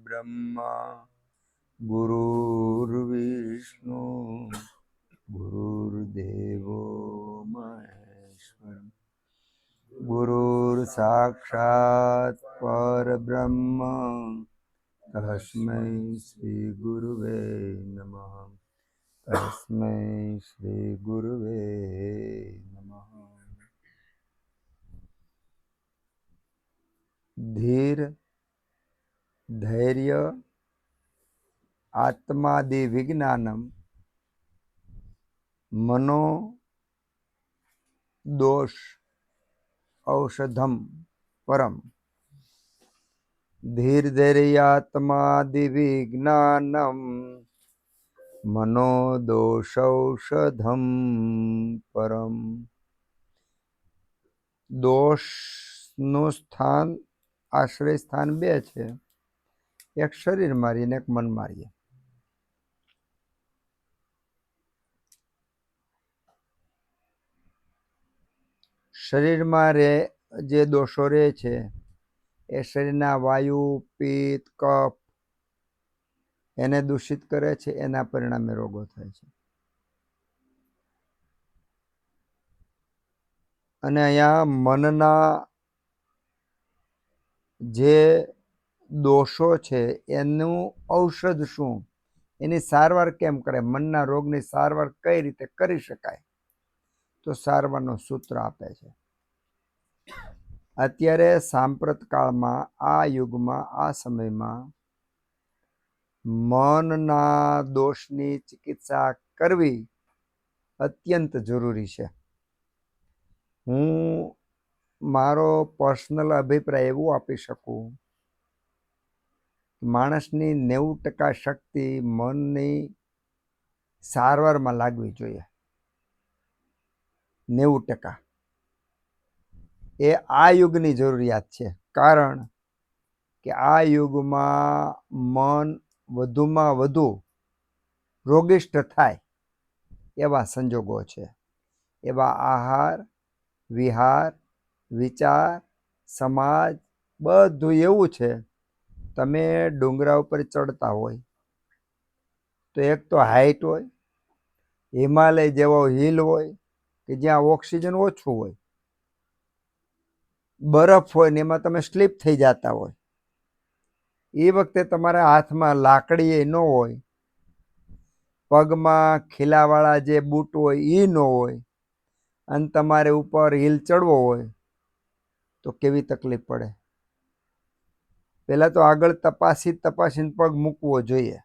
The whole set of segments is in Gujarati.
ब्रह्मा गुरुर्विष्णु गुरुर्देवो महेश्वर गुरुर्साक्षात् परब्रह्म तस्मै श्री गुरुवे नमः। तस्मै श्री गुरुवे नमः। धीर धैर्य आत्मादि विज्ञानम मनो दोष औषधम परम। धीर धैर्यात्मादि विज्ञानम मनो दोषौषधम परम। दोषનું સ્થાન આશ્રય સ્થાન બે છે, એક શરીર મારી ને એક મન મારી। શરીરમાં જે દોષો રહે છે એ શરીરના વાયુ પિત્ત કફ એને દૂષિત કરે છે, એના પરિણામે રોગો થાય છે। અને અહીંયા મનના જે દોષો છે એનું ઔષધ શું, એની સારવાર કેમ કરે, મનના રોગની સારવાર કઈ રીતે કરી શકાય, તો સારવારનું સૂત્ર આપે છે। અત્યારે સાંપ્રત કાળમાં આ યુગમાં આ સમયમાં મનના દોષની ચિકિત્સા કરવી અત્યંત જરૂરી છે। હું મારો પર્સનલ અભિપ્રાય એવું આપી શકું, માણસની 90% શક્તિ મનની સારવારમાં લાગવી જોઈએ। 90% એ આ યુગની જરૂરિયાત છે, કારણ કે આ યુગમાં મન વધુમાં વધુ રોગિષ્ટ થાય એવા સંજોગો છે। એવા આહાર વિહાર વિચાર સમાજ બધું એવું છે। તમે ડુંગરા ઉપર ચડતા હોય તો એક તો હાઈટ હોય, હિમાલય જેવો હિલ હોય કે જ્યાં ઓક્સિજન ઓછું હોય, બરફ હોય ને એમાં તમે સ્લીપ થઈ જતા હોય, એ વખતે તમારા હાથમાં લાકડી ન હોય, પગમાં ખીલાવાળા જે બૂટ હોય એ ન હોય, અને તમારે ઉપર હિલ ચડવો હોય તો કેવી તકલીફ પડે। પહેલાં તો આગળ તપાસીને પગ મૂકવો જોઈએ।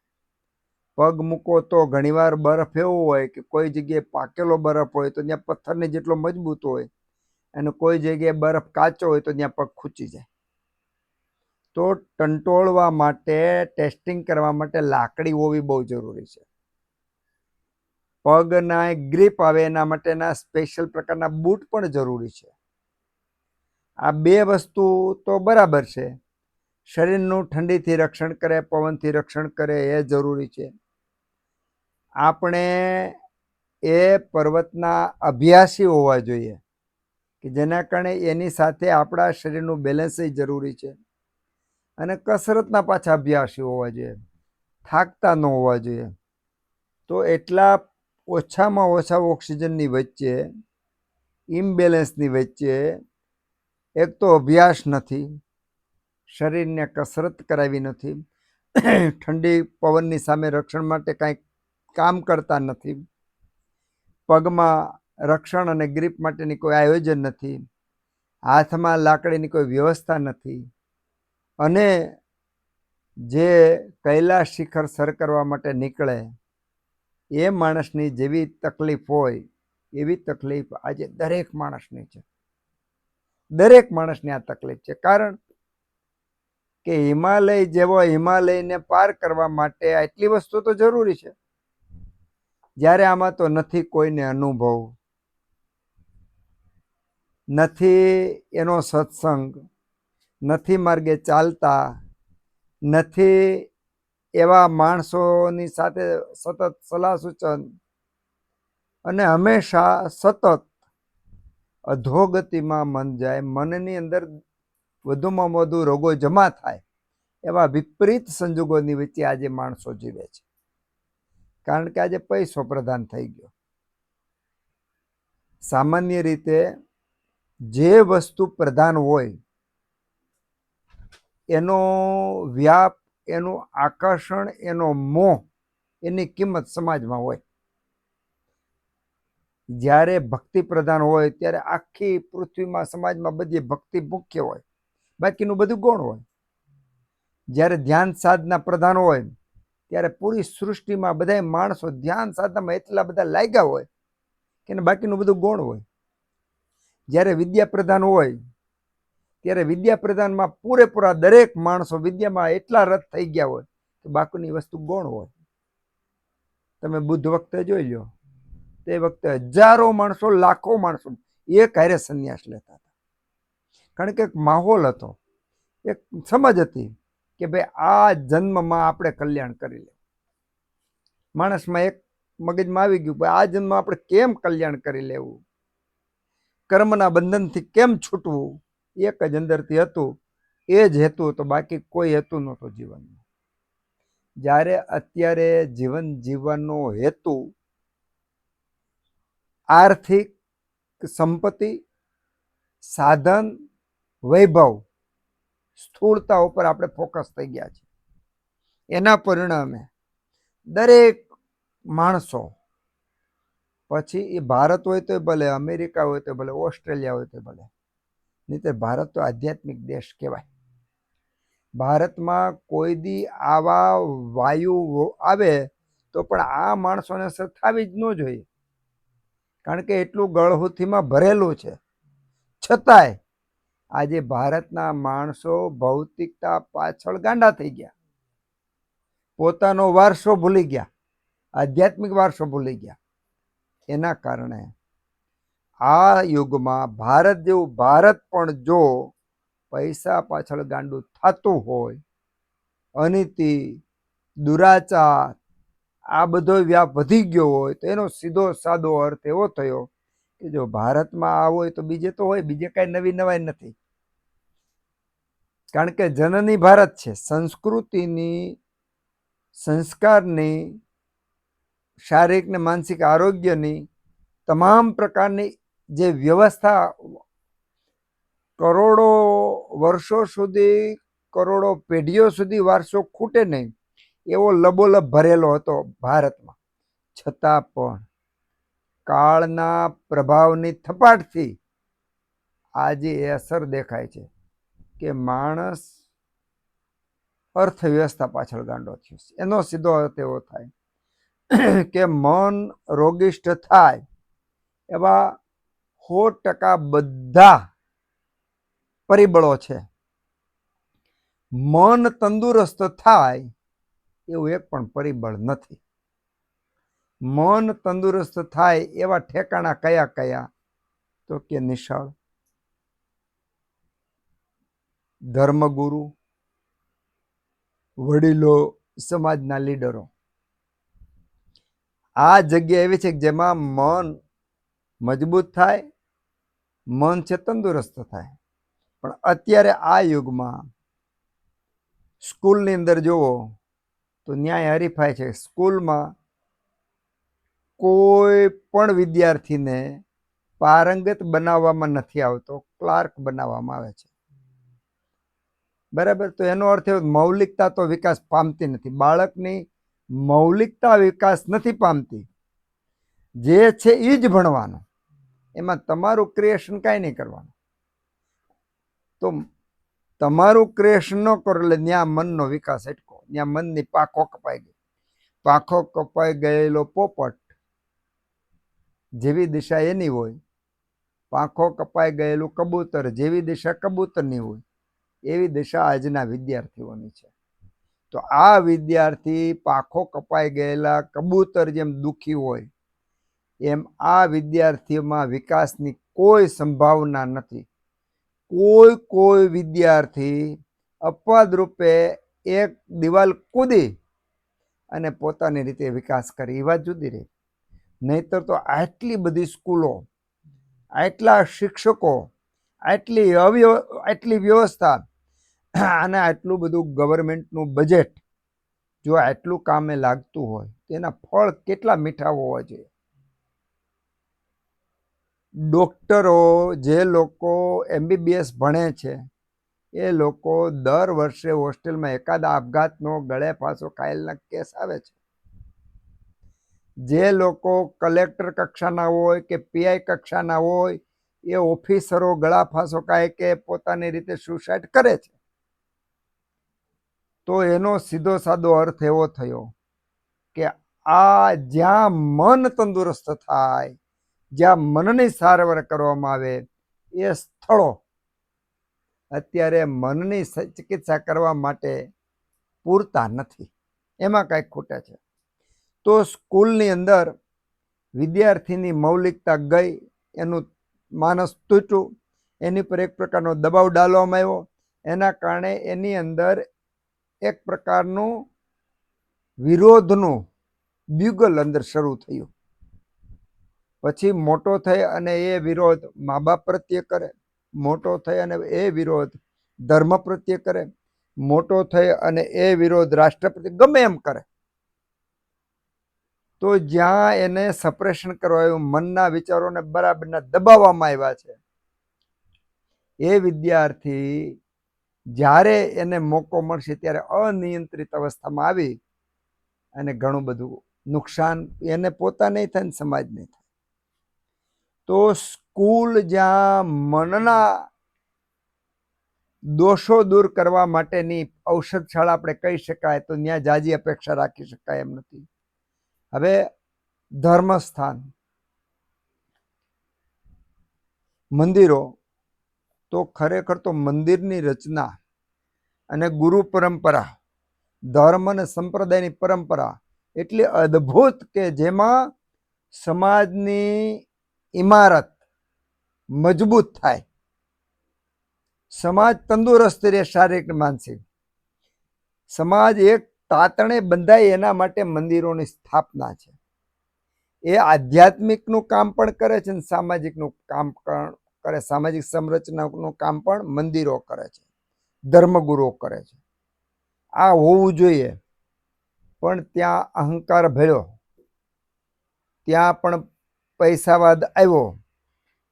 પગ મૂકો તો ઘણીવાર બરફ એવો હોય કે કોઈ જગ્યાએ પાકેલો બરફ હોય તો ત્યાં પથ્થરને જેટલો મજબૂત હોય, અને કોઈ જગ્યાએ બરફ કાચો હોય તો ત્યાં પગ ખૂંચી જાય। તો ટંટોળવા માટે, ટેસ્ટિંગ કરવા માટે લાકડી હોવી બહુ જરૂરી છે। પગના ગ્રીપ આવે એના માટેના સ્પેશિયલ પ્રકારના બૂટ પણ જરૂરી છે। આ બે વસ્તુ તો બરાબર છે, શરીરનું ઠંડીથી રક્ષણ કરે, પવનથી રક્ષણ કરે એ જરૂરી છે। આપણે એ પર્વતના અભ્યાસી હોવા જોઈએ કે જેના કારણે એની સાથે આપણા શરીરનું બેલેન્સ જરૂરી છે। અને કસરતના પાછા અભ્યાસી હોવા જોઈએ, થાકતા ન હોવા જોઈએ। તો એટલા ઓછામાં ઓછા ઓક્સિજનની વચ્ચે, ઇમ્બેલેન્સની વચ્ચે એક તો અભ્યાસ નથી, શરીરને કસરત કરાવી નથી, ઠંડી પવનની સામે રક્ષણ માટે કાંઈક કામ કરતા નથી, પગમાં રક્ષણ અને ગ્રીપ માટેની કોઈ આયોજન નથી, હાથમાં લાકડીની કોઈ વ્યવસ્થા નથી, અને જે કૈલાસ શિખર સર કરવા માટે નીકળે એ માણસની જેવી તકલીફ હોય એવી તકલીફ આજે દરેક માણસની છે। દરેક માણસની આ તકલીફ છે, કારણ કે હિમાલય જેવો હિમાલયને પાર કરવા માટે આટલી વસ્તુ તો જરૂરી છે, જ્યારે આમાં તો નથી કોઈને અનુભવ, નથી એનો સત્સંગ, નથી માર્ગે ચાલતા, નથી એવા માણસોની સાથે સતત સલાહ સૂચન, અને હંમેશા સતત અધોગતિમાં મન જાય, મનની અંદર વધુમાં વધુ રોગો જમા થાય એવા વિપરીત સંજોગોની વચ્ચે આજે માણસો જીવે છે, કારણ કે આજે પૈસો પ્રધાન થઈ ગયો. સામાન્ય રીતે જે વસ્તુ પ્રધાન હોય એનો વ્યાપ, એનું આકર્ષણ, એનો મોહ, એની કિંમત સમાજમાં હોય. જ્યારે ભક્તિ પ્રધાન હોય ત્યારે આખી પૃથ્વીમાં, સમાજમાં બધી ભક્તિ મુખ્ય હોય, બાકીનું બધું ગૌણ હોય. જ્યારે ધ્યાન સાધના પ્રધાન હોય ત્યારે પૂરી સૃષ્ટિમાં બધા માણસો ધ્યાન સાધનામાં એટલા બધા લાગ્યા હોય કે બાકીનું બધું ગૌણ હોય. જ્યારે વિદ્યા પ્રધાન હોય ત્યારે વિદ્યા પ્રધાનમાં પૂરેપૂરા દરેક માણસો વિદ્યામાં એટલા રત થઈ ગયા હોય કે બાકીની વસ્તુ ગૌણ હોય. તમે બુદ્ધ વખતે જોઈ લો, તે વખતે હજારો માણસો, લાખો માણસો એક હારે સંન્યાસ લેતા હતા, કારણ કે એક માહોલ હતો, એક સમજ હતી કે ભાઈ આ જન્મમાં આપણે કલ્યાણ કરી લેવું. માણસમાં એક મગજમાં આવી ગયું, આ જન્મ આપણે કેમ કલ્યાણ કરી લેવું, કર્મના બંધનથી કેમ છૂટવું, એક જ અંદરથી હતું. એ જ હેતુ તો બાકી કોઈ હેતુ નહોતો જીવનનો. જ્યારે અત્યારે જીવન જીવવાનો હેતુ આર્થિક સંપત્તિ, સાધન, વૈભવ, સ્થૂળતા ઉપર આપણે ફોકસ થઈ ગયા છે. એના પરિણામે દરેક માણસો, પછી એ ભારત હોય તો ભલે, અમેરિકા હોય તો ભલે, ઓસ્ટ્રેલિયા હોય તો ભલે, નહીં તો ભારત તો આધ્યાત્મિક દેશ કહેવાય. ભારતમાં કોઈ દી આવા વાયુ આવે તો પણ આ માણસોને અસર થવી જ ન જોઈએ, કારણ કે એટલું ગળહુથીમાં ભરેલું છે. છતાંય આજે ભારતના માણસો ભૌતિકતા પાછળ ગાંડા થઈ ગયા, પોતાનો વારસો ભૂલી ગયા, આધ્યાત્મિક વારસો ભૂલી ગયા. એના કારણે આ યુગમાં ભારત જેવું ભારત પણ જો પૈસા પાછળ ગાંડું થતું હોય, અનીતિ, દુરાચાર, આ બધો વ્યાપ વધી ગયો હોય, તો એનો સીધો સાદો અર્થ એવો થયો કે જો ભારતમાં આ હોય તો બીજે તો હોય, બીજે કાંઈ નવી નવાઈ નથી. કારણ કે જનની ભારત છે. સંસ્કૃતિની, સંસ્કારની, શારીરિક ને માનસિક આરોગ્યની તમામ પ્રકારની જે વ્યવસ્થા કરોડો વર્ષો સુધી, કરોડો પેઢીઓ સુધી વારસો ખૂટે નહીં એવો લબોલબ ભરેલો હતો ભારતમાં. છતાં પણ કાળના પ્રભાવની થપાટથી આજે એ અસર દેખાય છે કે માણસ અર્થવ્યવસ્થા પાછળ ગાંડો થયો છે. એનો સીધો અર્થ એવો થાય કે મન રોગિષ્ઠ થાય એવા 100% બધા પરિબળો છે. મન તંદુરસ્ત થાય એવું એક પણ પરિબળ નથી. મન તંદુરસ્ત થાય એવા ઠેકાણા કયા કયા? તો કે નિશાળ, ધર્મગુરુ, વડીલો, સમાજના લીડરો. આ જગ્યા એવી છે કે જેમાં મન મજબૂત થાય, મન છે તંદુરસ્ત થાય. પણ અત્યારે આ યુગમાં સ્કૂલની અંદર જુઓ તો ન્યાય હરીફાય છે. સ્કૂલમાં કોઈ પણ વિદ્યાર્થીને પારંગત બનાવવામાં નથી આવતો, ક્લાર્ક બનાવવામાં આવે છે. બરાબર? તો એનો અર્થ મૌલિકતા તો વિકાસ પામતી નથી. બાળકની મૌલિકતા વિકાસ નથી પામતી. જે છે એ જ ભણવાનું, એમાં તમારું ક્રિએશન કાંઈ નહીં કરવાનું. તો તમારું ક્રિએશન ન કરો એટલે ત્યાં મનનો વિકાસ અટકો, ત્યાં મનની પાંખો કપાઈ ગઈ. પાંખો કપાઈ ગયેલો પોપટ જેવી દિશા એની હોય, પાંખો કપાઈ ગયેલું કબૂતર જેવી દિશા કબૂતરની હોય, એવી દિશા આજના વિદ્યાર્થીઓની છે. તો આ વિદ્યાર્થી પાંખો કપાઈ ગયેલા કબૂતર જેમ દુઃખી હોય, એમ આ વિદ્યાર્થીઓમાં વિકાસની કોઈ સંભાવના નથી. કોઈ વિદ્યાર્થી અપવાદ રૂપે એક દિવાલ કૂદી અને પોતાની રીતે વિકાસ કરે એ વાત જુદી રહી. નહીતર તો આટલી બધી સ્કૂલો, આટલા શિક્ષકો, આટલી વ્યવસ્થા, અને આટલું બધું ગવર્મેન્ટનું બજેટ જો આટલું કામે લાગતું હોય તેના ફળ કેટલા મીઠા હોવા જોઈએ. ડોક્ટરો જે લોકો MBBS ભણે છે એ લોકો દર વર્ષે હોસ્ટેલમાં એકાદ આપઘાતનો ગળે ફાંસો ખાયેલના કેસ આવે છે. જે લોકો કલેક્ટર કક્ષાના હોય કે PI કક્ષાના હોય એ ઓફિસરો ગળા ફાંસો ખાય કે પોતાની રીતે સુસાઇડ કરે છે. તો એનો સીધો સાદો અર્થ એવો થયો કે આ જ્યાં મન તંદુરસ્ત થાય, જ્યાં મનની સારવાર કરવામાં આવે એ સ્થળો અત્યારે મનની ચિકિત્સા કરવા માટે પૂરતા નથી. એમાં કાંઈક ખૂટે છે. તો સ્કૂલની અંદર વિદ્યાર્થીની મૌલિકતા ગઈ, એનું માનસ તૂટ્યું, એની પર એક પ્રકારનો દબાવ ડાલવામાં આવ્યો. એના કારણે એની અંદર એક પ્રકારનું વિરોધનું બ્યુગલ અંદર શરૂ થયું. પછી મોટો થઈ અને એ વિરોધ મા બાપ પ્રત્યે કરે, મોટો થઈ અને એ વિરોધ ધર્મ પ્રત્યે કરે, મોટો થઈ અને એ વિરોધ રાષ્ટ્ર પ્રત્યે ગમે એમ કરે. તો જ્યાં એને સપ્રેશન કરવા આવ્યું, મનના વિચારોને બરાબરના દબાવવામાં આવ્યા છે, એ વિદ્યાર્થી જ્યારે એને મોકો મળશે ત્યારે અનિયંત્રિત અવસ્થામાં આવી અને ઘણું બધું નુકસાન એને પોતાને થાય ને સમાજને થાય. તો સ્કૂલ જ્યાં મનના દોષો દૂર કરવા માટેની ઔષધશાળા આપણે કહી શકાય, તો ત્યાં જાજી અપેક્ષા રાખી શકાય એમ નથી. હવે ધર્મસ્થાન, મંદિરો, તો ખરેખર તો મંદિરની રચના અને ગુરુ પરંપરા, ધર્મ અને સંપ્રદાયની પરંપરા એટલી અદ્ભુત કે જેમાં સમાજની ઇમારત મજબૂત થાય, સમાજ તંદુરસ્ત રહે, શારીરિક માનસિક. સમાજ એક તાતણે બંધાય એના માટે મંદિરોની સ્થાપના છે. એ આધ્યાત્મિકનું કામ પણ કરે છે અને સામાજિકનું કામ પણ કરે. સામાજિક સંરચનાનું કામ પણ મંદિરો કરે છે, ધર્મગુરુઓ કરે છે. આ હોવું જોઈએ. પણ ત્યાં અહંકાર ભળ્યો, ત્યાં પણ પૈસાવાદ આવ્યો,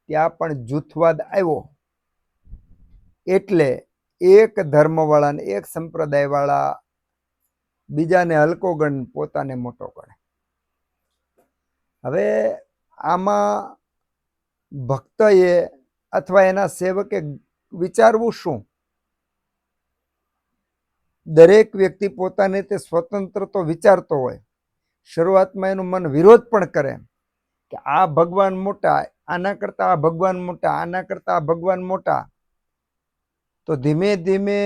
ત્યાં પણ જૂથવાદ આવ્યો. એટલે એક ધર્મવાળા ને એક સંપ્રદાયવાળા બીજાને હલકો ગણ, પોતાને મોટો ગણે. હવે આમાં ભક્તએ અથવા એના સેવકે વિચારવું શું? દરેક વ્યક્તિ પોતાની રીતે સ્વતંત્ર તો વિચારતો હોય. શરૂઆતમાં એનું મન વિરોધ પણ કરે કે આ ભગવાન મોટા, આના કરતા આ ભગવાન મોટા, આના કરતા આ ભગવાન મોટા. તો ધીમે ધીમે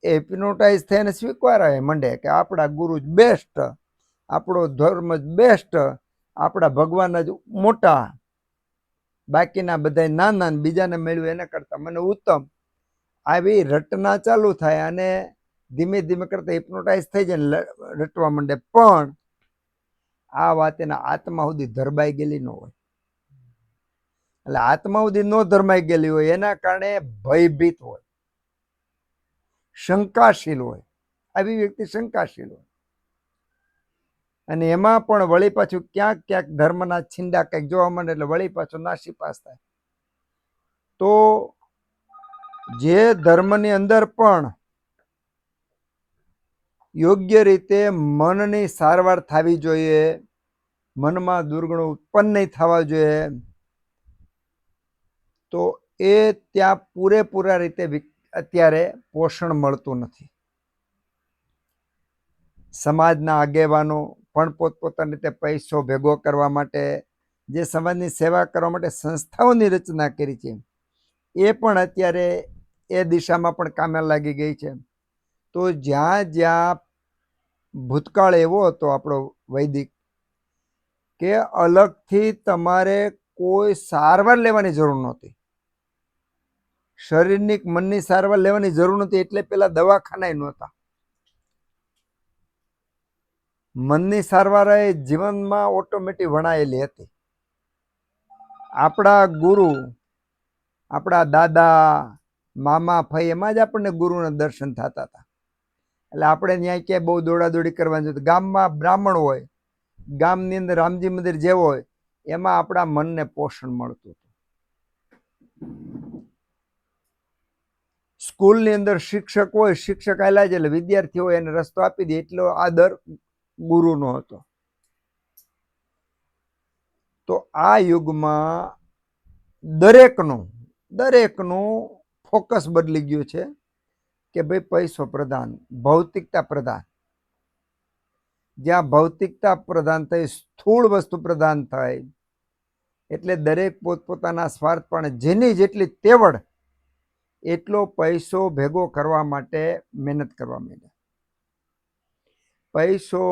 હિપ્નોટાઇઝ થઈને સ્વીકારવા માંડે કે આપણા ગુરુ જ બેસ્ટ, આપણો ધર્મ જ બેસ્ટ, આપણા ભગવાન જ મોટા, બાકીના બધા નાના, બીજાને મેળવ્યું એના કરતા મને ઉત્તમ. આવી રટના ચાલુ થાય અને ધીમે ધીમે કરતા હિપ્નોટાઇઝ થઈ જાય, રટવા માંડે. પણ આ વાત એના આત્મા સુધી ધરબાઈ ગયેલી ન હોય. એટલે આત્મા સુધી ન ધરમાઈ ગયેલી હોય એના કારણે ભયભીત હોય, શંકાશીલ હોય. આવી વ્યક્તિ શંકાશીલ હોય અને એમાં પણ વળી પાછું ક્યાંક ક્યાંક ધર્મના છીંડા કંઈક જોવા મળે એટલે વળી પાછું નાસીપાસ થાય. તો જે ધર્મની અંદર પણ યોગ્ય રીતે મનની સારવાર થવી જોઈએ, મનમાં દુર્ગુણો ઉત્પન્ન નહીં થવા જોઈએ, તો એ ત્યાં પૂરેપૂરા રીતે અત્યારે પોષણ મળતું નથી. સમાજના આગેવાનો પણ પોતપોતાની રીતે પૈસો ભેગો કરવા માટે, જે સમાજની સેવા કરવા માટે સંસ્થાઓની રચના કરી છે, એ પણ અત્યારે એ દિશામાં પણ કામે લાગી ગઈ છે. તો જ્યાં જ્યાં ભૂતકાળ એવો હતો આપણો વૈદિક, કે અલગથી તમારે કોઈ સારવાર લેવાની જરૂર નહોતી, શરીરની મનની સારવાર લેવાની જરૂર નથી. એટલે પેલા દવાખાના નહોતા. મનની સારવાર એ જીવનમાં ઓટોમેટિક વણાયેલી હતી. આપણા ગુરુ, આપણા દાદા મામા ફઈ એમાં જ આપણને ગુરુના દર્શન થતા હતા. એટલે આપણે ત્યાં ક્યાંય બહુ દોડાદોડી કરવાની જરૂર. ગામમાં બ્રાહ્મણ હોય, ગામની અંદર રામજી મંદિર જેવો હોય, એમાં આપણા મનને પોષણ મળતું હતું. સ્કૂલની અંદર શિક્ષક હોય, શિક્ષક આયલા જ એટલે વિદ્યાર્થી હોય એને રસ્તો આપી દે, એટલો આદર ગુરુનો હતો. તો આ યુગમાં દરેકનું ફોકસ બદલી ગયું છે કે ભાઈ પૈસો પ્રધાન, ભૌતિકતા પ્રધાન. જ્યાં ભૌતિકતા પ્રધાન થઈ, સ્થૂળ વસ્તુ પ્રધાન થાય, એટલે દરેક પોતપોતાના સ્વાર્થ, પણ જેની જેટલી તેવડ એટલો પૈસો ભેગો કરવા માટે મહેનત કરવા માંડ્યા. પૈસો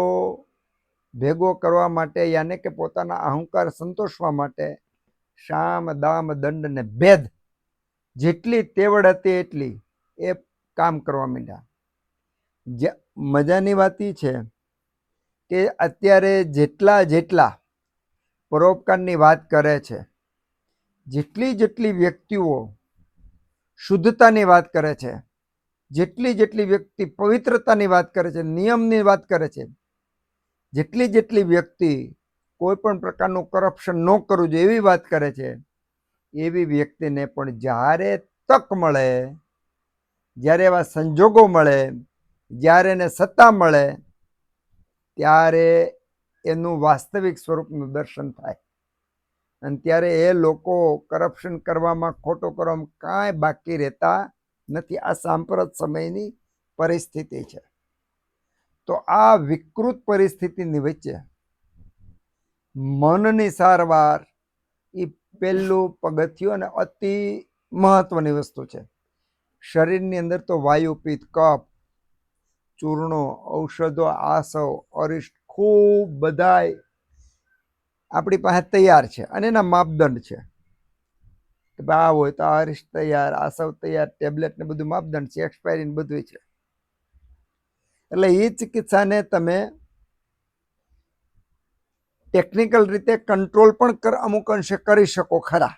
ભેગો કરવા માટે, યાને કે પોતાના અહંકાર સંતોષવા માટે શામ, દામ, દંડ ને ભેદ, જેટલી તેવડ હતી એટલી એ કામ કરવા માંડ્યા. મજાની વાત એ છે કે અત્યારે જેટલા પરોપકારની વાત કરે છે, જેટલી વ્યક્તિઓ શુદ્ધતાની વાત કરે છે, જેટલી વ્યક્તિ પવિત્રતાની વાત કરે છે, નિયમની વાત કરે છે, જેટલી વ્યક્તિ કોઈ પણ પ્રકારનું કરપ્શન ન કરવું જોઈએ એવી વાત કરે છે, એવી વ્યક્તિને પણ જ્યારે તક મળે, જ્યારે એવા સંજોગો મળે, જ્યારે એને સત્તા મળે, ત્યારે એનું વાસ્તવિક સ્વરૂપનું દર્શન થાય. અને ત્યારે એ લોકો કરપ્શન કરવામાં, ખોટો કરવામાં કાંઈ બાકી રહેતા નથી. આ સાંપ્રત સમયની પરિસ્થિતિ છે. તો આ વિકૃત પરિસ્થિતિની વચ્ચે મનની સારવાર એ પહેલું પગથિયું અને અતિ મહત્વની વસ્તુ છે. શરીરની અંદર તો વાયુ, પિત્ત, કફ, ચૂર્ણો, ઔષધો, આસવ, અરિષ્ટ ખૂબ બધાય આપણી પાસે તૈયાર છે અને એના માપદંડ છે કે આ હોય તો આ અરિષ્ટ તૈયાર, આસવ તૈયાર, ટેબ્લેટ ને બધું માપદંડ છે, એક્સપાયરી બધું છે. એટલે એ ચિકિત્સાને તમે ટેકનિકલ રીતે કંટ્રોલ પણ અમુક અંશે કરી શકો ખરા.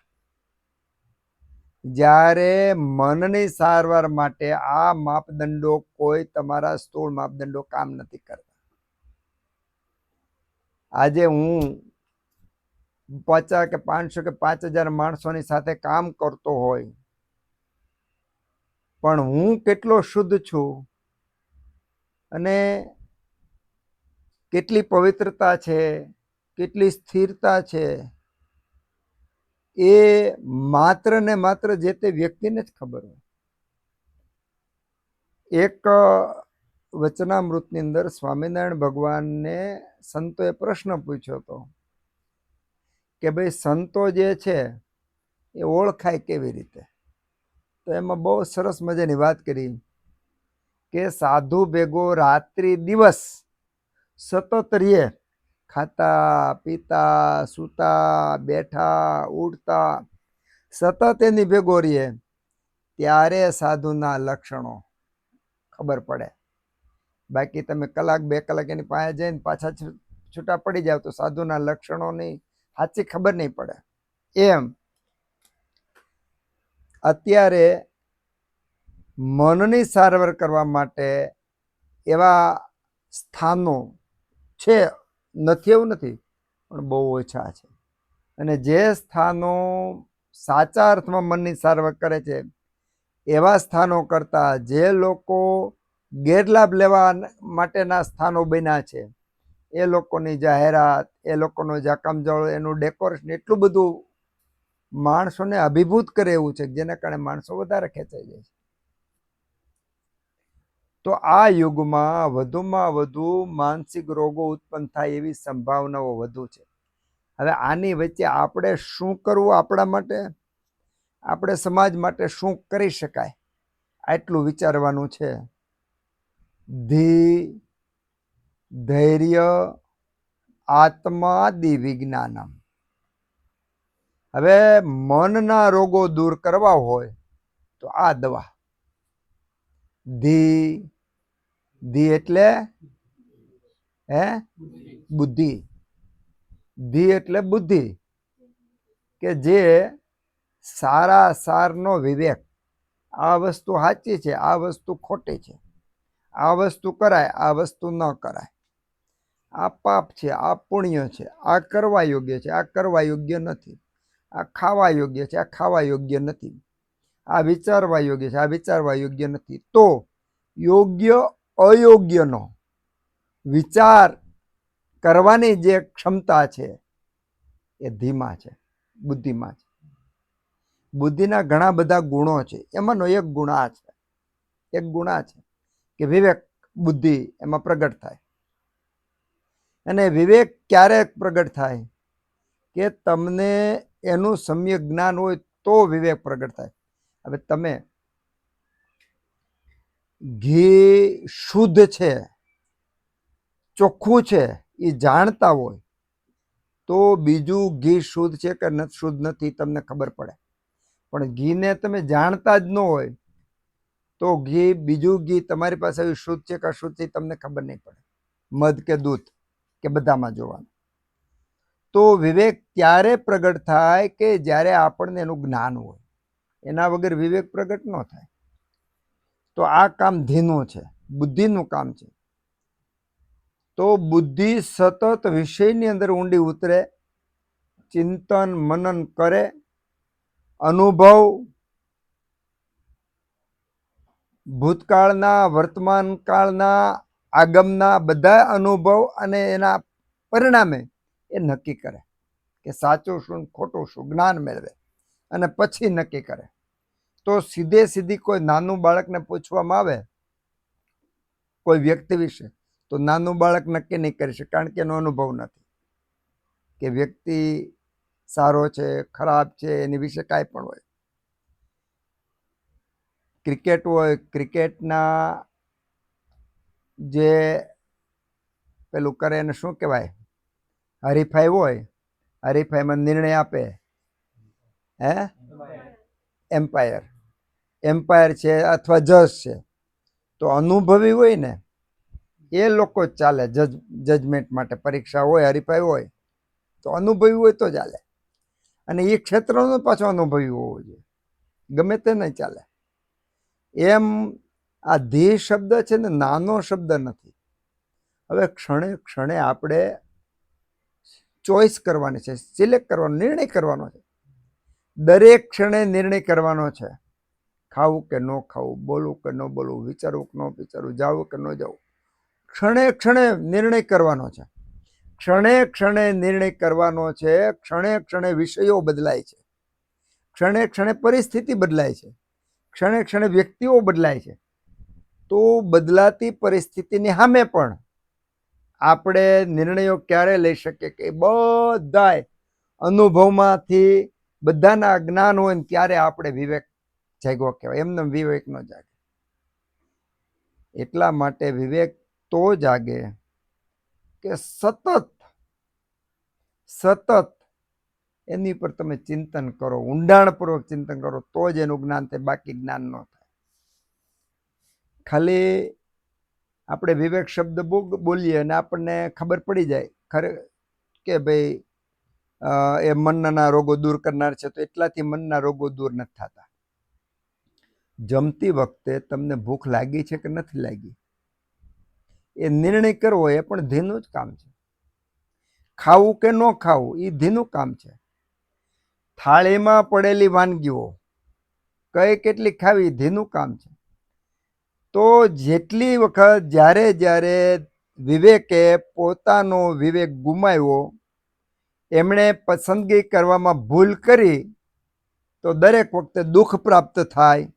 જ્યારે મનની સારવાર માટે આ માપદંડો, કોઈ તમારા સ્થૂળ માપદંડો કામ નથી કરતા. આજે હું 50 કે 500 કે 5000 માણસોની સાથે કામ કરતો હોય, પણ હું કેટલો શુદ્ધ છું અને કેટલી પવિત્રતા છે, કેટલી સ્થિરતા છે, એ માત્ર ને માત્ર જે તે વ્યક્તિને જ ખબર હોય. એક વચનામૃતની અંદર સ્વામિનારાયણ ભગવાનને સંતોએ પ્રશ્ન પૂછ્યો હતો કે ભાઈ સંતો જે છે એ ઓળખાય કેવી રીતે? તો એમાં બહુ સરસ મજાની વાત કરી કે સાધુ ભેગો રાત્રિ દિવસ સતત રહીએ, ખાતા પીતા, સૂતા, બેઠા, ઉઠતા, સતત એની ભેગો રહીએ, ત્યારે સાધુના લક્ષણો ખબર પડે. બાકી તમે કલાક 2 કલાક એની પાસે જઈને પાછા છૂટા પડી જાવ તો સાધુના લક્ષણોની સાચી ખબર નહીં પડે. એમ અત્યારે મનની સારવાર કરવા માટે એવા સ્થાનો છે, નથી એવું નથી, પણ બહુ ઓછા છે. અને જે સ્થાનો સાચા અર્થમાં મનની સારવાર કરે છે, એવા સ્થાનો કરતા જે લોકો ગેરલાભ લેવા માટેના સ્થાનો બન્યા છે, એ લોકોની જાહેરાત, એ લોકોનો જાકમજોળ, એનું ડેકોરેશન એટલું બધું માણસોને અભિભૂત કરે એવું છે, જેના કારણે માણસો વધારે ખેંચાઈ જાય છે. તો આ યુગમાં વધુમાં વધુ માનસિક રોગો ઉત્પન્ન થાય એવી સંભાવનાઓ વધુ છે. હવે આની વચ્ચે આપણે શું કરવું? આપણા માટે, આપણે સમાજ માટે શું કરી શકાય, આટલું વિચારવાનું છે. ધૈર્ય આત્માદિ વિજ્ઞાનમ. હવે મનના રોગો દૂર કરવા હોય તો આ દવા. ધી એટલે બુદ્ધિ. ધી એટલે બુદ્ધિ, કે જે સારા સારનો વિવેક. આ વસ્તુ સાચી છે, આ વસ્તુ ખોટી છે, આ વસ્તુ કરાય, આ વસ્તુ ન કરાય, આ પાપ છે, આ પુણ્ય છે, આ કરવા યોગ્ય છે, આ કરવા યોગ્ય નથી, આ ખાવા યોગ્ય છે, આ ખાવા યોગ્ય નથી, આ વિચારવા યોગ્ય છે, આ વિચારવા યોગ્ય નથી. તો યોગ્ય અયોગ્યનો વિચાર કરવાની જે ક્ષમતા છે એ ધીમા છે, બુદ્ધિમાં છે. બુદ્ધિના ઘણા બધા ગુણો છે, એમાંનો એક ગુણ આ છે, એક ગુણ આ છે કે વિવેક બુદ્ધિ એમાં પ્રગટ થાય. અને વિવેક ક્યારે પ્રગટ થાય કે તમને એનું સમ્યક જ્ઞાન હોય તો વિવેક પ્રગટ થાય. હવે તમે ઘી શુદ્ધ છે, ચોખ્ખું છે એ જાણતા હોય તો બીજું ઘી શુદ્ધ છે કે શુદ્ધ નથી તમને ખબર પડે. પણ ઘીને તમે જાણતા જ ન હોય તો ઘી બીજું ઘી તમારી પાસે શુદ્ધ છે કે અશુદ્ધ છે તમને ખબર નહીં પડે. મધ કે દૂધ કે બધામાં જોવાનું. તો વિવેક ત્યારે પ્રગટ થાય કે જ્યારે આપણને એનું જ્ઞાન હોય. એના વગર વિવેક પ્રગટ ન થાય. તો આ કામ ધીનું છે, બુદ્ધિનું કામ છે. તો બુદ્ધિ સતત વિષયની અંદર ઊંડી ઉતરે, ચિંતન મનન કરે, અનુભવ ભૂતકાળના, વર્તમાન કાળના, આગમના બધા અનુભવ અને એના પરિણામે એ નક્કી કરે કે સાચું શું ખોટું શું, જ્ઞાન મેળવે અને પછી નક્કી કરે. તો સીધે સીધી કોઈ નાનું બાળકને પૂછવામાં આવે કોઈ વ્યક્તિ વિશે તો નાનું બાળક નક્કી નહીં કરી શકે, કારણ કે એનો અનુભવ નથી કે વ્યક્તિ સારો છે ખરાબ છે એની વિશે કાંઈ પણ હોય. ક્રિકેટ હોય, ક્રિકેટના જે પેલું કરે એને શું કહેવાય, હરીફાઈ હોય, હરીફાઈમાં નિર્ણય આપે એમ્પાયર છે અથવા જજ છે. તો અનુભવી હોય ને એ લોકો જ ચાલે જજમેન્ટ માટે. પરીક્ષા હોય, હરીફાઈ હોય તો અનુભવી હોય તો ચાલે. અને એ ક્ષેત્રનો પાછો અનુભવી હોવો જોઈએ, ગમે તે નહીં ચાલે. એમ આ ધ્યેય શબ્દ છે ને નાનો શબ્દ નથી. હવે ક્ષણે ક્ષણે આપણે ચોઈસ કરવાની છે, સિલેક્ટ કરવાનો, નિર્ણય કરવાનો છે. દરેક ક્ષણે નિર્ણય કરવાનો છે. ખાવું કે ન ખાવું, બોલવું કે ન બોલવું, વિચારવું કે ન વિચારવું, જવું કે ન જવું, ક્ષણે ક્ષણે નિર્ણય કરવાનો છે. ક્ષણે ક્ષણે નિર્ણય કરવાનો છે. ક્ષણે ક્ષણે વિષયો બદલાય છે, ક્ષણે ક્ષણે પરિસ્થિતિ બદલાય છે, ક્ષણે ક્ષણે વ્યક્તિઓ બદલાય છે. તો બદલાતી પરિસ્થિતિની સામે પણ આપણે નિર્ણયો ક્યારે લઈ શકીએ કે બધાય અનુભવમાંથી બધાના જ્ઞાન હોય ને ત્યારે આપણે વિવેક જાગ્યો કહેવાય. એમને વિવેક ન જાગે. એટલા માટે વિવેક તો જાગે કે સતત એની પર તમે ચિંતન કરો, ઊંડાણપૂર્વક ચિંતન કરો તો જ એનું જ્ઞાન થાય, બાકી જ્ઞાન ન થાય. ખાલી આપણે વિવેક શબ્દ બોલીએ અને આપણને ખબર પડી જાય ખરે કે ભાઈ એ મનના રોગો દૂર કરનાર છે તો એટલાથી મનના રોગો દૂર નથી થતા. જમતી વખતે તમને ભૂખ લાગી છે કે નથી લાગી એ નિર્ણય કરવો એ પણ ધીનું જ કામ છે. ખાવું કે ન ખાવું એ ધીનું કામ છે. થાળીમાં પડેલી વાનગીઓ કઈ કેટલી ખાવી ધીનું કામ છે. તો જેટલી વખત જ્યારે જ્યારે વિવેકે પોતાનો વિવેક ગુમાવ્યો, એમણે પસંદગી કરવામાં ભૂલ કરી તો દરેક વખતે દુઃખ પ્રાપ્ત થાય,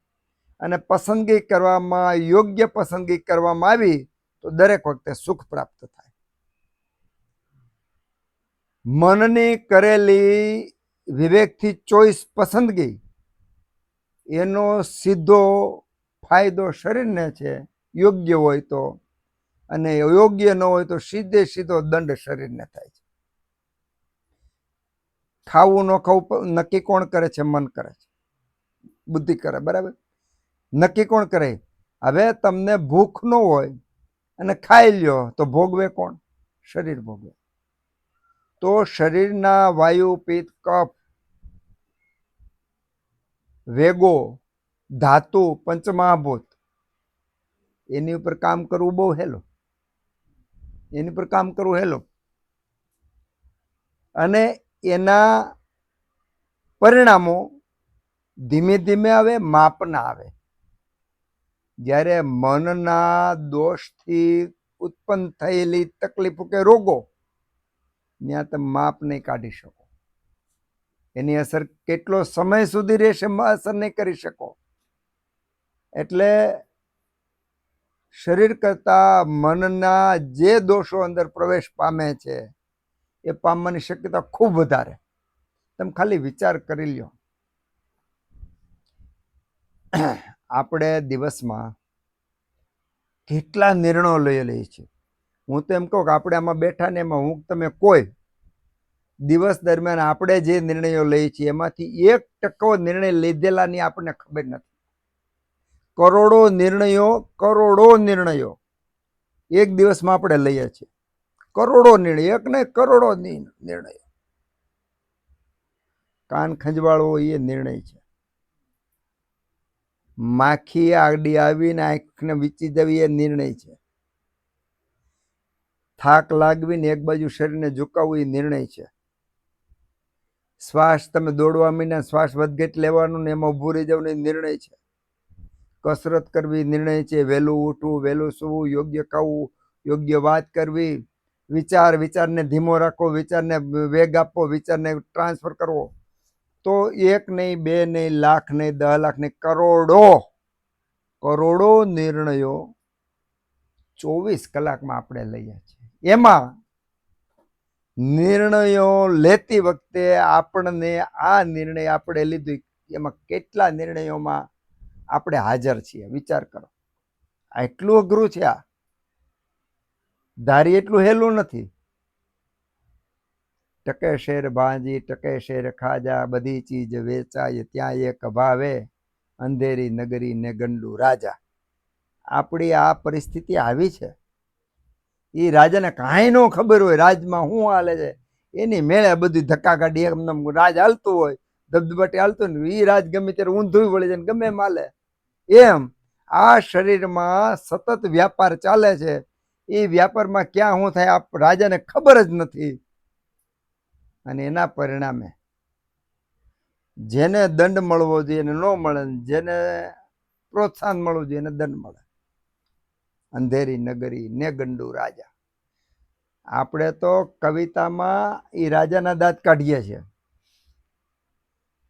અને પસંદગી કરવામાં યોગ્ય પસંદગી કરવામાં આવી તો દરેક વખતે સુખ પ્રાપ્ત થાય. મનની કરેલી વિવેકથી ચોઈસ પસંદગી એનો સીધો ફાયદો શરીરને છે યોગ્ય હોય તો, અને યોગ્ય ન હોય તો સીધો દંડ શરીરને થાય છે. ખાવું ન ખાવું નક્કી કોણ કરે છે? મન કરે છે, બુદ્ધિ કરે. બરાબર, નક્કી કોણ કરે? હવે તમને ભૂખ ન હોય અને ખાઈ લ્યો તો ભોગવે કોણ? શરીર ભોગવે. તો શરીરના વાયુ પિત્ત કફ વેગો ધાતુ પંચમહાભૂત એની ઉપર કામ કરવું બહુ હેલું, એની પર કામ કરવું હેલું, અને એના પરિણામો ધીમે ધીમે આવે, માપના આવે. જ્યારે મનના દોષથી ઉત્પન્ન થયેલી તકલીફો કે રોગો ત્યાં તમે માપ નહીં કાઢી શકો. એની અસર કેટલો સમય સુધી રહેશે અસર નહીં કરી શકો. એટલે શરીર કરતા મનના જે દોષો અંદર પ્રવેશ પામે છે એ પામવાની શક્યતા ખૂબ વધારે. તમે ખાલી વિચાર કરી લ્યો, આપણે દિવસમાં કેટલા નિર્ણયો લઈ લઈએ છીએ. હું તો એમ કહું કે આપણે આમાં બેઠા ને એમાં હું તમે કોઈ દિવસ દરમિયાન આપણે જે નિર્ણયો લઈએ છીએ એમાંથી 1% નિર્ણય લીધેલાની આપણને ખબર નથી. કરોડો નિર્ણયો એક દિવસમાં આપણે લઈએ છીએ. કરોડો નિર્ણય, એક ને કરોડો નિર્ણયો. કાન ખંજવાળવો એ નિર્ણય છે. માખી આડી આવીને આંખને વીંચી જવી એ નિર્ણય છે. થાક લાગવીને એક બાજુ શરીરને ઝુકાવવું એ નિર્ણય છે. શ્વાસ તમે દોડવા માંડ્યા, શ્વાસ વધઘટ લેવાનું ને એમાં ઊભું રહી જવાનું એ નિર્ણય છે. કસરત કરવી નિર્ણય છે. વહેલું ઉઠવું, વહેલું સૂવું, યોગ્ય ખાવું, યોગ્ય વાત કરવી, વિચારને ધીમો રાખવો, વિચારને વેગ આપવો, વિચારને ટ્રાન્સફર કરવો. તો એક નહીં, બે નહીં, લાખ નહીં, 10 લાખ નહીં, કરોડો નિર્ણયો 24 કલાકમાં આપણે લઈએ છીએ. એમાં નિર્ણયો લેતી વખતે આપણને આ નિર્ણય આપણે લીધું એમાં કેટલા નિર્ણયોમાં આપણે હાજર છીએ વિચાર કરો. આ એટલું અઘરું છે. આ ધારી એટલું હેલું નથી. ટકે શેર ભાંજી, ટકે શેર ખાજા, બધી ચીજ વેચાય ત્યાં એક ભાવે, અંધેરી નગરી ને ગંડુ રાજા. આપણી આ પરિસ્થિતિ આવી છે. એ રાજાને કાંઈ ન ખબર હોય રાજમાં શું હાલે છે. એની મેળે બધી ધક્કા કાઢી એમને રાજ હાલતું હોય, ધબધબાટી હાલતું ને એ રાજ ગમે ત્યારે ઊંધું વળી જાય ગમે એમ હાલે. એમ આ શરીરમાં સતત વ્યાપાર ચાલે છે. એ વ્યાપારમાં ક્યાં શું થાય આ રાજાને ખબર જ નથી. અને એના પરિણામે જેને દંડ મળવો જોઈએ એને ન મળે, જેને પ્રોત્સાહન મળવું જોઈએ એને દંડ મળે. અંધેરી નગરી ને ગંડુ રાજા. આપણે તો કવિતામાં એ રાજાના દાંત કાઢીએ છીએ,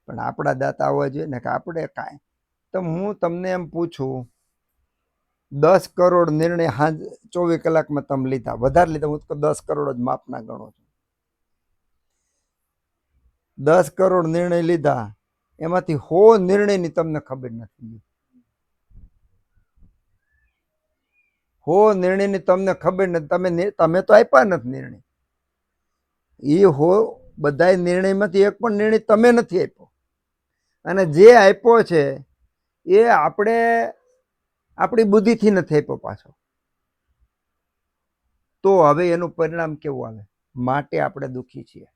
પણ આપણા દાંત આવવા જોઈએ ને કે આપણે કાંઈ. તો હું તમને એમ પૂછું, 10 કરોડ નિર્ણય 24 કલાકમાં તમે લીધા, વધારે લીધા, હું તો 10 કરોડ જ માપના ગણું છું. 10 કરોડ નિર્ણય લીધા, એમાંથી 100 નિર્ણયની તમને ખબર નથી. 100 નિર્ણયની તમને ખબર નથી. તમે તો આપ્યા નથી નિર્ણય. એ 100 બધા નિર્ણયમાંથી એક પણ નિર્ણય તમે નથી આપ્યો. અને જે આપ્યો છે એ આપણે આપણી બુદ્ધિથી નથી આપ્યો પાછો. તો હવે એનું પરિણામ કેવું આવે? માટે આપણે દુઃખી છીએ.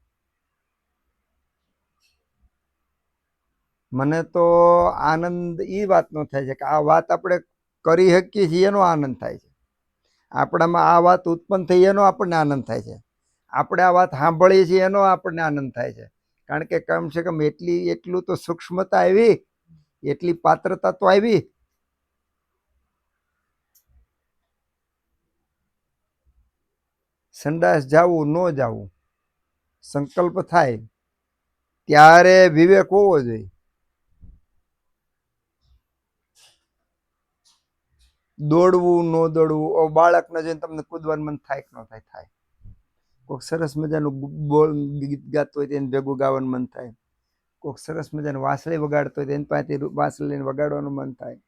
મને તો આનંદ એ વાતનો થાય છે કે આ વાત આપણે કરી શકીએ છીએ એનો આનંદ થાય છે. આપણામાં આ વાત ઉત્પન્ન થઈ એનો આપણને આનંદ થાય છે. આપણે આ વાત સાંભળીએ છીએ એનો આપણને આનંદ થાય છે. કારણ કે કમસે કમ એટલું તો સૂક્ષ્મતા આવી, એટલી પાત્રતા તો આવી. સંડાસ જાવું ન જાવું સંકલ્પ થાય ત્યારે વિવેક હોવો જોઈએ. દોડવું ન દોડવું, બાળકને જોઈને તમને કૂદવાનું મન થાય કે ન થાય? થાય. કોઈક સરસ મજાનું બોલ ગીત ગાતું હોય તેને ભેગું ગાવાનું મન થાય. કોઈક સરસ મજાનું વાંસળી વગાડતો હોય તેની પાસેથી વાંસળી લઈને વગાડવાનું મન થાય.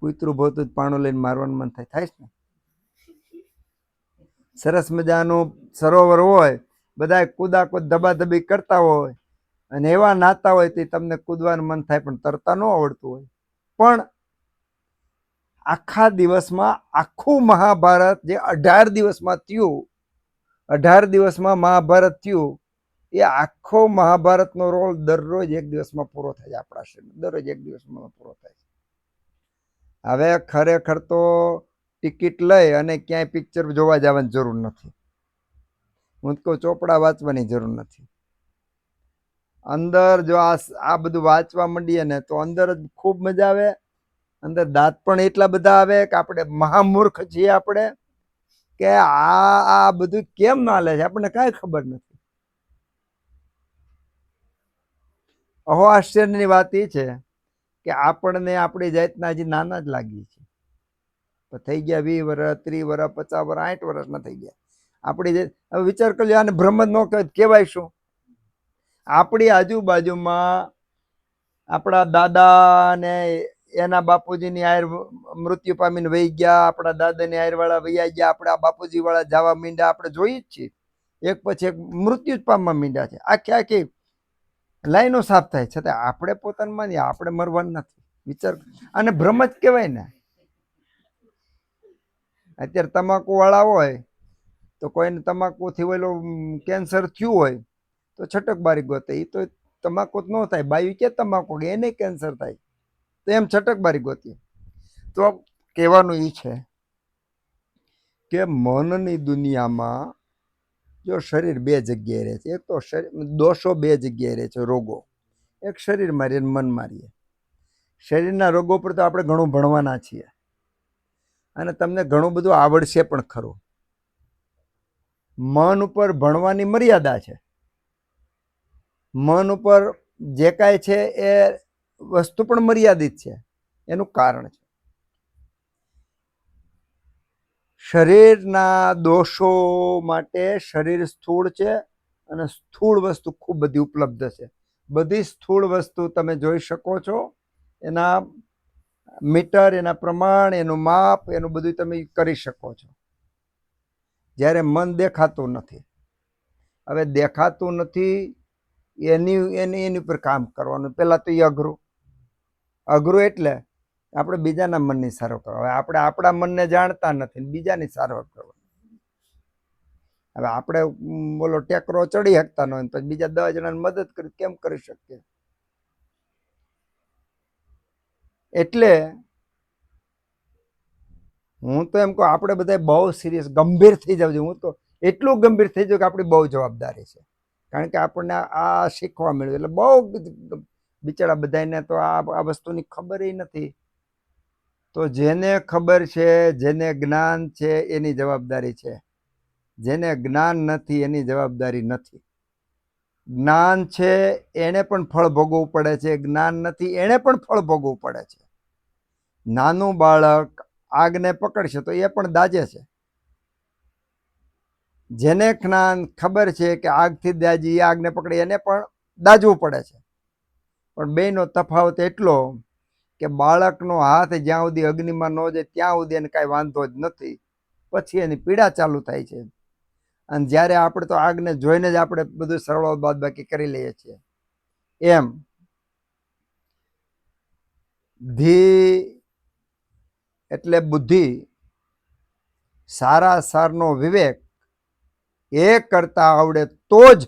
કૂતરું ભોતું પાણું લઈને મારવાનું મન થાય. થાય ને? સરસ મજાનું સરોવર હોય, બધા કૂદાકૂદ ધબાધબી કરતા હોય અને એવા નાતા હોય તે તમને કૂદવાનું મન થાય, પણ તરતા ન આવડતું હોય. પણ આખા દિવસમાં આખું મહાભારત જે 18 દિવસમાં થયું, 18 દિવસમાં મહાભારત થયું, એ આખો મહાભારતનો રોલ દરરોજ એક દિવસમાં પૂરો થાય છે આપણા શરીરમાં, દરરોજ એક દિવસમાં પૂરો થાય છે. હવે ખરેખર તો ટિકિટ લઈ અને ક્યાંય પિક્ચર જોવા જવાની જરૂર નથી. હું તો ચોપડા વાંચવાની જરૂર નથી. અંદર જો આ બધું વાંચવા માંડીએ ને તો અંદર જ ખૂબ મજા આવે. અંદર દાંત પણ એટલા બધા આવે કે આપણે મહામૂર્ખ છીએ આપણે, કે આ બધું કેમ ના લે છે આપણને કાંઈ ખબર નથી. અહો આશ્ચર્યની વાત એ છે કે આપણને આપણી જાતના હજી નાના જ લાગીએ છીએ. થઈ ગયા 20 વર્ષ, 30 વર્ષ, 50 વર્ષ, 60 વર્ષના થઈ ગયા. આપણી હવે વિચાર કરજો, આને બ્રહ્મ ન કહેવાય શું? આપણી આજુબાજુમાં આપણા દાદા ને એના બાપુજીની આયર મૃત્યુ પામીને વહી ગયા, આપણા દાદાની આયરવાળા વૈયા ગયા, આપણા બાપુજી વાળા જવા માંડ્યા, આપણે જોઈ જ છીએ. એક પછી એક મૃત્યુ જ પામવા માંડ્યા છે. આખી આખી લાઈનો સાફ થાય છતાં આપણે પોતાને માનીએ આપણે મરવાનું નથી. વિચાર, અને ભ્રમ જ કહેવાય ને. અત્યારે તમાકુ વાળા હોય તો કોઈને તમાકુથી ઓલો કેન્સર થયું હોય તો છટકબારી ગોતે. એ તો તમાકુ જ ન થાય, બાયું કે તમાકુ કે એને કેન્સર થાય, તો એમ છટકબારી ગોતીએ. તો કહેવાનું એ છે કે મનની દુનિયામાં જો શરીર બે જગ્યાએ રહે છે. એક તો દોષો બે જગ્યાએ રહે છે, રોગો. એક શરીરમાં રહે, મનમાં રહે. શરીરના રોગો પર તો આપણે ઘણું ભણવાના છીએ અને તમને ઘણું બધું આવડશે પણ ખરું. મન ઉપર ભણવાની મર્યાદા છે. મન ઉપર જે કાંઈ છે એ વસ્તુ પણ મર્યાદિત છે. એનું કારણ છે શરીરના દોષો માટે શરીર સ્થૂળ છે અને સ્થૂળ વસ્તુ ખૂબ બધી ઉપલબ્ધ છે. બધી સ્થૂળ વસ્તુ તમે જોઈ શકો છો. એના મીટર, એના પ્રમાણ, એનું માપ, એનું બધું તમે કરી શકો છો. જ્યારે મન દેખાતું નથી. હવે દેખાતું નથી એની ઉપર કામ કરવાનું. પહેલાં તો એ અઘરું એટલે આપણે બીજાના મનની સારવાર કરવા. હવે આપણે આપણા મનને જાણતા નથી, બીજાની સારવાર કરવાની. હવે આપણે બોલો ટેકરો ચડી શકતા ન હોય પછી બીજા 10 જણાને મદદ કરી કેમ કરી શકીએ? એટલે હું તો એમ કહું આપણે બધા બહુ સિરિયસ ગંભીર થઈ જવું જોઈએ. હું તો એટલું ગંભીર થઈ જાઉં કે આપણી બહુ જવાબદારી છે. કારણ કે આપણને આ શીખવા મળ્યું. એટલે બહુ બિચારા બધાને તો આ વસ્તુની ખબર નથી. તો જેને ખબર છે, જેને જ્ઞાન છે એની જવાબદારી છે. જેને જ્ઞાન નથી એની જવાબદારી નથી. જ્ઞાન છે એને પણ ફળ ભોગવવું પડે છે, જ્ઞાન નથી એને પણ ફળ ભોગવવું પડે છે. નાનું બાળક આગને પકડશે તો એ પણ દાજે છે. જેને જ્ઞાન ખબર છે કે આગથી દાજી આગને પકડી એને પણ દાજવું પડે છે. પણ બેનો તફાવત એટલો કે બાળકનો હાથ જ્યાં સુધી અગ્નિમાં ન જાય ત્યાં સુધી એને કાંઈ વાંધો જ નથી. પછી એની પીડા ચાલુ થાય છે. અને જ્યારે આપણે તો આગને જોઈને જ આપણે બધું સરળ બાદબાકી કરી લઈએ છીએ. એમ ધી એટલે બુદ્ધિ, સારા સારનો વિવેક એ કરતા આવડે તો જ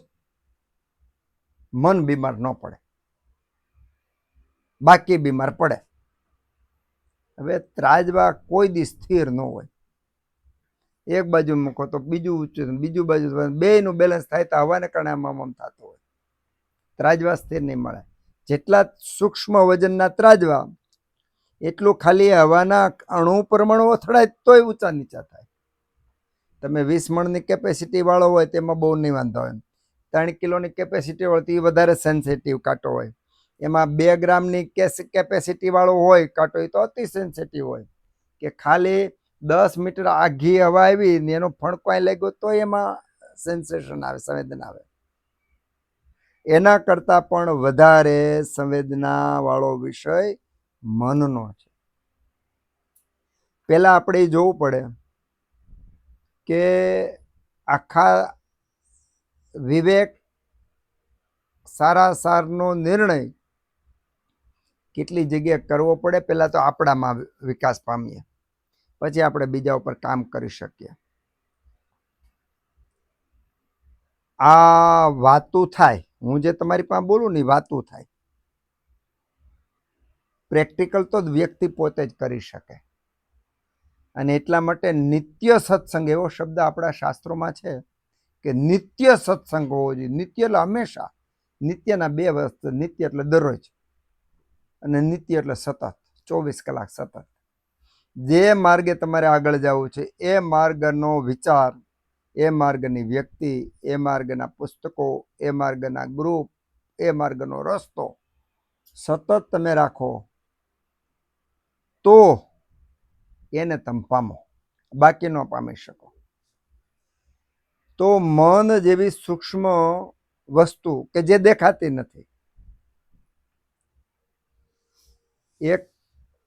મન બીમાર ન પડે, બાકી બીમાર પડે. હવે ત્રાજવા કોઈ દી સ્થિર ન હોય. એક બાજુ મૂકો તો બીજું ઊંચું, બીજું બાજુ, બેયનું બેલેન્સ થાય તો હવાને કારણે આમ થતું હોય. ત્રાજવા સ્થિર નહીં મળે. જેટલા સૂક્ષ્મ વજનના ત્રાજવા એટલું ખાલી હવાના અણુ પરમાણુ અથડાય તોય ઊંચા નીચા થાય. તમે 20 મણની કેપેસિટી વાળો હોય તેમાં બહુ નહીં વાંધો હોય. 3 કિલોની કેપેસિટી હોય તો એ વધારે સેન્સિટિવ કાંટો હોય. એમાં 2 ગ્રામની કેપેસિટી વાળો હોય કાંટો એ તો અતિ સેન્સિટિવ હોય. કે ખાલી 10 મીટર આઘી હવા આવી ને એનો ફણકો લાગ્યો તો એમાં સેન્સેશન આવે, સંવેદના આવે. એના કરતાં પણ વધારે સંવેદના વાળો વિષય મનનો છે. પહેલા આપણે જોવું પડે કે આખા વિવેક, સારા સારનો નિર્ણય કેટલી જગ્યાએ કરવો પડે. પહેલાં તો આપણામાં વિકાસ પામીએ, પછી આપણે બીજા ઉપર કામ કરી શકીએ. આ વાતું થાય, હું જે તમારી પાસે બોલું ને વાતું થાય. પ્રેક્ટિકલ તો વ્યક્તિ પોતે જ કરી શકે. અને એટલા માટે નિત્ય સત્સંગ એવો શબ્દ આપણા શાસ્ત્રોમાં છે કે નિત્ય સત્સંગ હોવો જોઈએ. નિત્ય એટલે હંમેશા. નિત્યના બે વસ્તુ, નિત્ય એટલે દરરોજ અને નિત્ય એટલે સતત, 24 કલાક સતત. જે માર્ગે તમારે આગળ જવું છે એ માર્ગનો વિચાર, એ માર્ગની વ્યક્તિ, એ માર્ગના પુસ્તકો, એ માર્ગના ગ્રુપ, એ માર્ગનો રસ્તો સતત તમે રાખો તો એને તમે પામો, બાકી ન પામી શકો. તો મન જેવી સૂક્ષ્મ વસ્તુ કે જે દેખાતી નથી, એક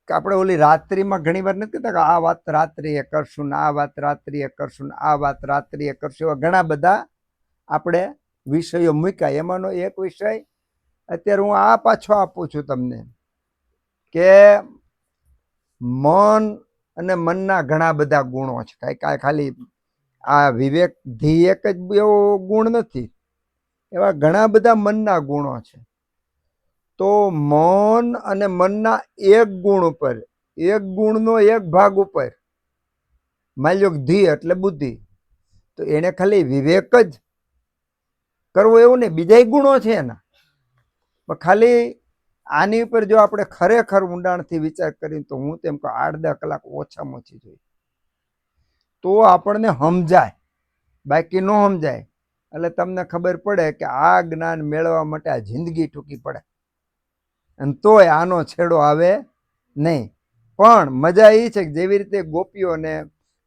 આપણે ઓલી રાત્રિમાં ઘણી વાર નથી કહેતા કે આ વાત રાત્રિએ કરશું ને આ વાત રાત્રિએ કરશું ને આ વાત રાત્રિએ કરશું, એવા ઘણા બધા આપણે વિષયો મૂક્યા. એમાંનો એક વિષય અત્યારે હું આ પાછો આપું છું તમને કે મન અને મનના ઘણા બધા ગુણો છે. કાંઈ ખાલી આ વિવેક ધી એક જ એવો ગુણ નથી, એવા ઘણા બધા મનના ગુણો છે. તો મન અને મનના એક ગુણ ઉપર, એક ગુણનો એક ભાગ ઉપર, માની લો ધી એટલે બુદ્ધિ, તો એને ખાલી વિવેક જ કરવો એવું નહીં, બીજા ગુણો છે એના. પણ ખાલી આની ઉપર જો આપણે ખરેખર ઊંડાણથી વિચાર કરીએ તો હું તેમ કહું 8-10 કલાક ઓછામાં ઓછી જોઈએ, તો આપણને સમજાય, બાકી ન સમજાય. એટલે તમને ખબર પડે કે આ જ્ઞાન મેળવવા માટે આ જિંદગી ટૂંકી પડે અને તોય આનો છેડો આવે નહીં. પણ મજા એ છે કે જેવી રીતે ગોપીઓને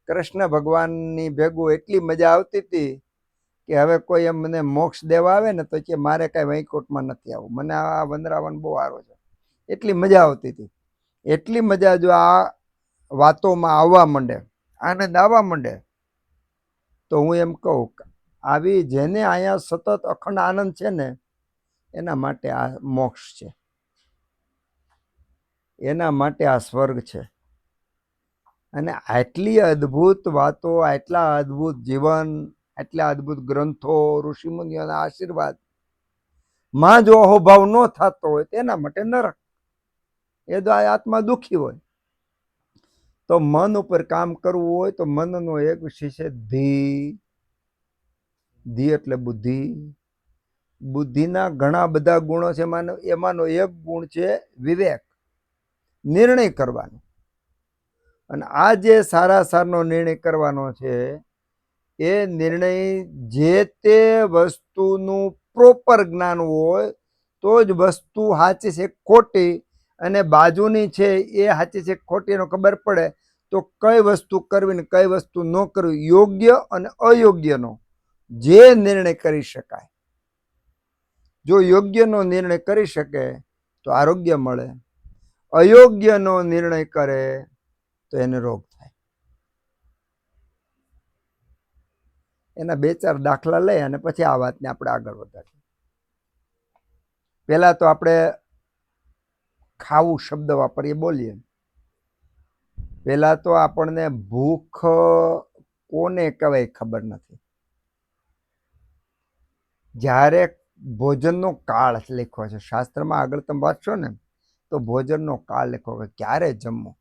કૃષ્ણ ભગવાનની ભેગું એટલી મજા આવતી હતી કે હવે કોઈ એમ મને મોક્ષ દેવા આવે ને તો કે મારે કાંઈ વૈકુંઠમાં નથી આવવું, મને આ વંદરાવન બહુ સારો છે, એટલી મજા આવતી હતી. એટલી મજા જો આ વાતોમાં આવવા માંડે, આનંદ આવવા માંડે, તો હું એમ કહું આવી જેને અહીંયા સતત અખંડ આનંદ છે ને એના માટે આ મોક્ષ છે, એના માટે આ સ્વર્ગ છે. અને આટલી અદ્ભુત વાતો, આટલા અદ્ભુત જીવન, આટલા અદ્ભુત ગ્રંથો, ઋષિમુનિઓના આશીર્વાદ માં જો અહોભાવ ન થતો હોય તેના માટે નરક. એ જો આ આત્મા દુઃખી હોય તો મન ઉપર કામ કરવું હોય તો મનનો એક વિષય છે ધી. ધી એટલે બુદ્ધિ. બુદ્ધિના ઘણા બધા ગુણો છે, એમાંનો એક ગુણ છે વિવેક, નિર્ણય કરવાનો. અને આ જે સારા સારનો નિર્ણય કરવાનો છે એ નિર્ણય જે તે વસ્તુનું પ્રોપર જ્ઞાન હોય તો જ વસ્તુ સાચી છે ખોટી અને બાજુની છે એ સાચી છે ખોટી એનો ખબર પડે તો કઈ વસ્તુ કરવી ને કઈ વસ્તુ ન કરવી, યોગ્ય અને અયોગ્યનો જે નિર્ણય કરી શકાય. જો યોગ્યનો નિર્ણય કરી શકે તો આરોગ્ય મળે, અયોગ્યનો નિર્ણય કરે તો એને રોગ થાય. એના 2-4 દાખલા લઈ અને પછી આ વાતને આપણે આગળ વધારીએ. પહેલા તો આપણે ખાવું શબ્દ વાપરીએ, બોલીએ. પહેલા તો આપણને ભૂખ કોને કહેવાય ખબર નથી. જ્યારે ભોજનનો કાળ લખ્યો છે શાસ્ત્રમાં, આગળ તમે વાંચશો ને તો ભોજનનો કાળ લખ્યો કે ક્યારે જમવું.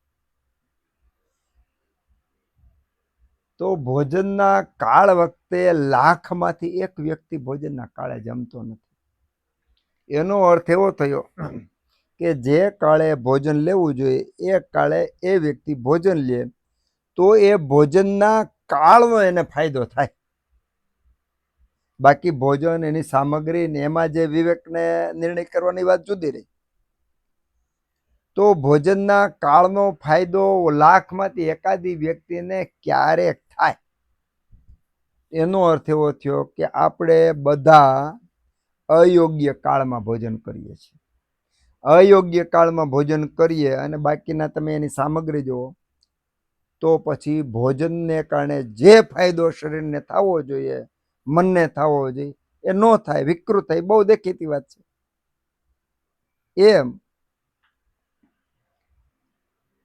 તો ભોજનના કાળ વખતે 1,00,000માંથી એક વ્યક્તિ ભોજનના કાળે જમતો નથી. એનો અર્થ એવો થયો કે જે કાળે ભોજન લેવું જોઈએ એ કાળે એ વ્યક્તિ ભોજન લે તો એ ભોજનના કાળનો એને ફાયદો થાય. બાકી ભોજન, એની સામગ્રી ને એમાં જે વિવેકને નિર્ણય કરવાની વાત જુદી રહી. તો ભોજનના કાળનો ફાયદો 1,00,000માંથી એકાદી વ્યક્તિને ક્યારેક થાય. એનો અર્થ એવો થયો કે આપણે બધા અયોગ્ય કાળમાં ભોજન કરીએ છીએ. અયોગ્ય કાળમાં ભોજન કરીએ અને બાકીના તમે એની સામગ્રી જુઓ તો પછી ભોજનને કારણે જે ફાયદો શરીરને થવો જોઈએ, મનને થવો જોઈએ, એ ન થાય, વિકૃત થાય. બહુ દેખીતી વાત છે. એમ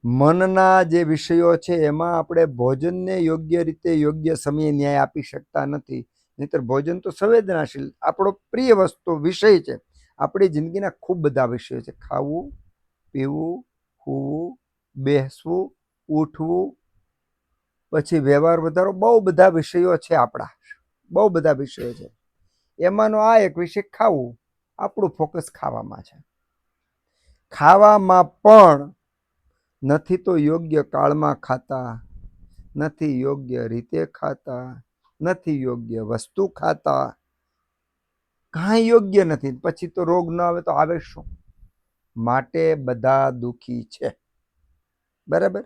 મનના જે વિષયો છે એમાં આપણે ભોજનને યોગ્ય રીતે યોગ્ય સમયે ન્યાય આપી શકતા નથી. નહીંતર ભોજન તો સંવેદનાશીલ, આપણો પ્રિય વસ્તુ વિષય છે. આપણી જિંદગીના ખૂબ બધા વિષયો છે. ખાવું, પીવું, સૂવું, બેસવું, ઉઠવું, પછી વ્યવહાર વધારો, બહુ બધા વિષયો છે આપણા, બહુ બધા વિષયો છે. એમાંનો આ એક વિષય ખાવું. આપણું ફોકસ ખાવામાં છે. ખાવામાં પણ નથી તો યોગ્ય કાળમાં ખાતા, નથી યોગ્ય રીતે ખાતા, નથી યોગ્ય વસ્તુ ખાતા, કાંઈ યોગ્ય નથી. પછી તો રોગ ન આવે તો આવે શું? માટે બધા દુઃખી છે. બરાબર?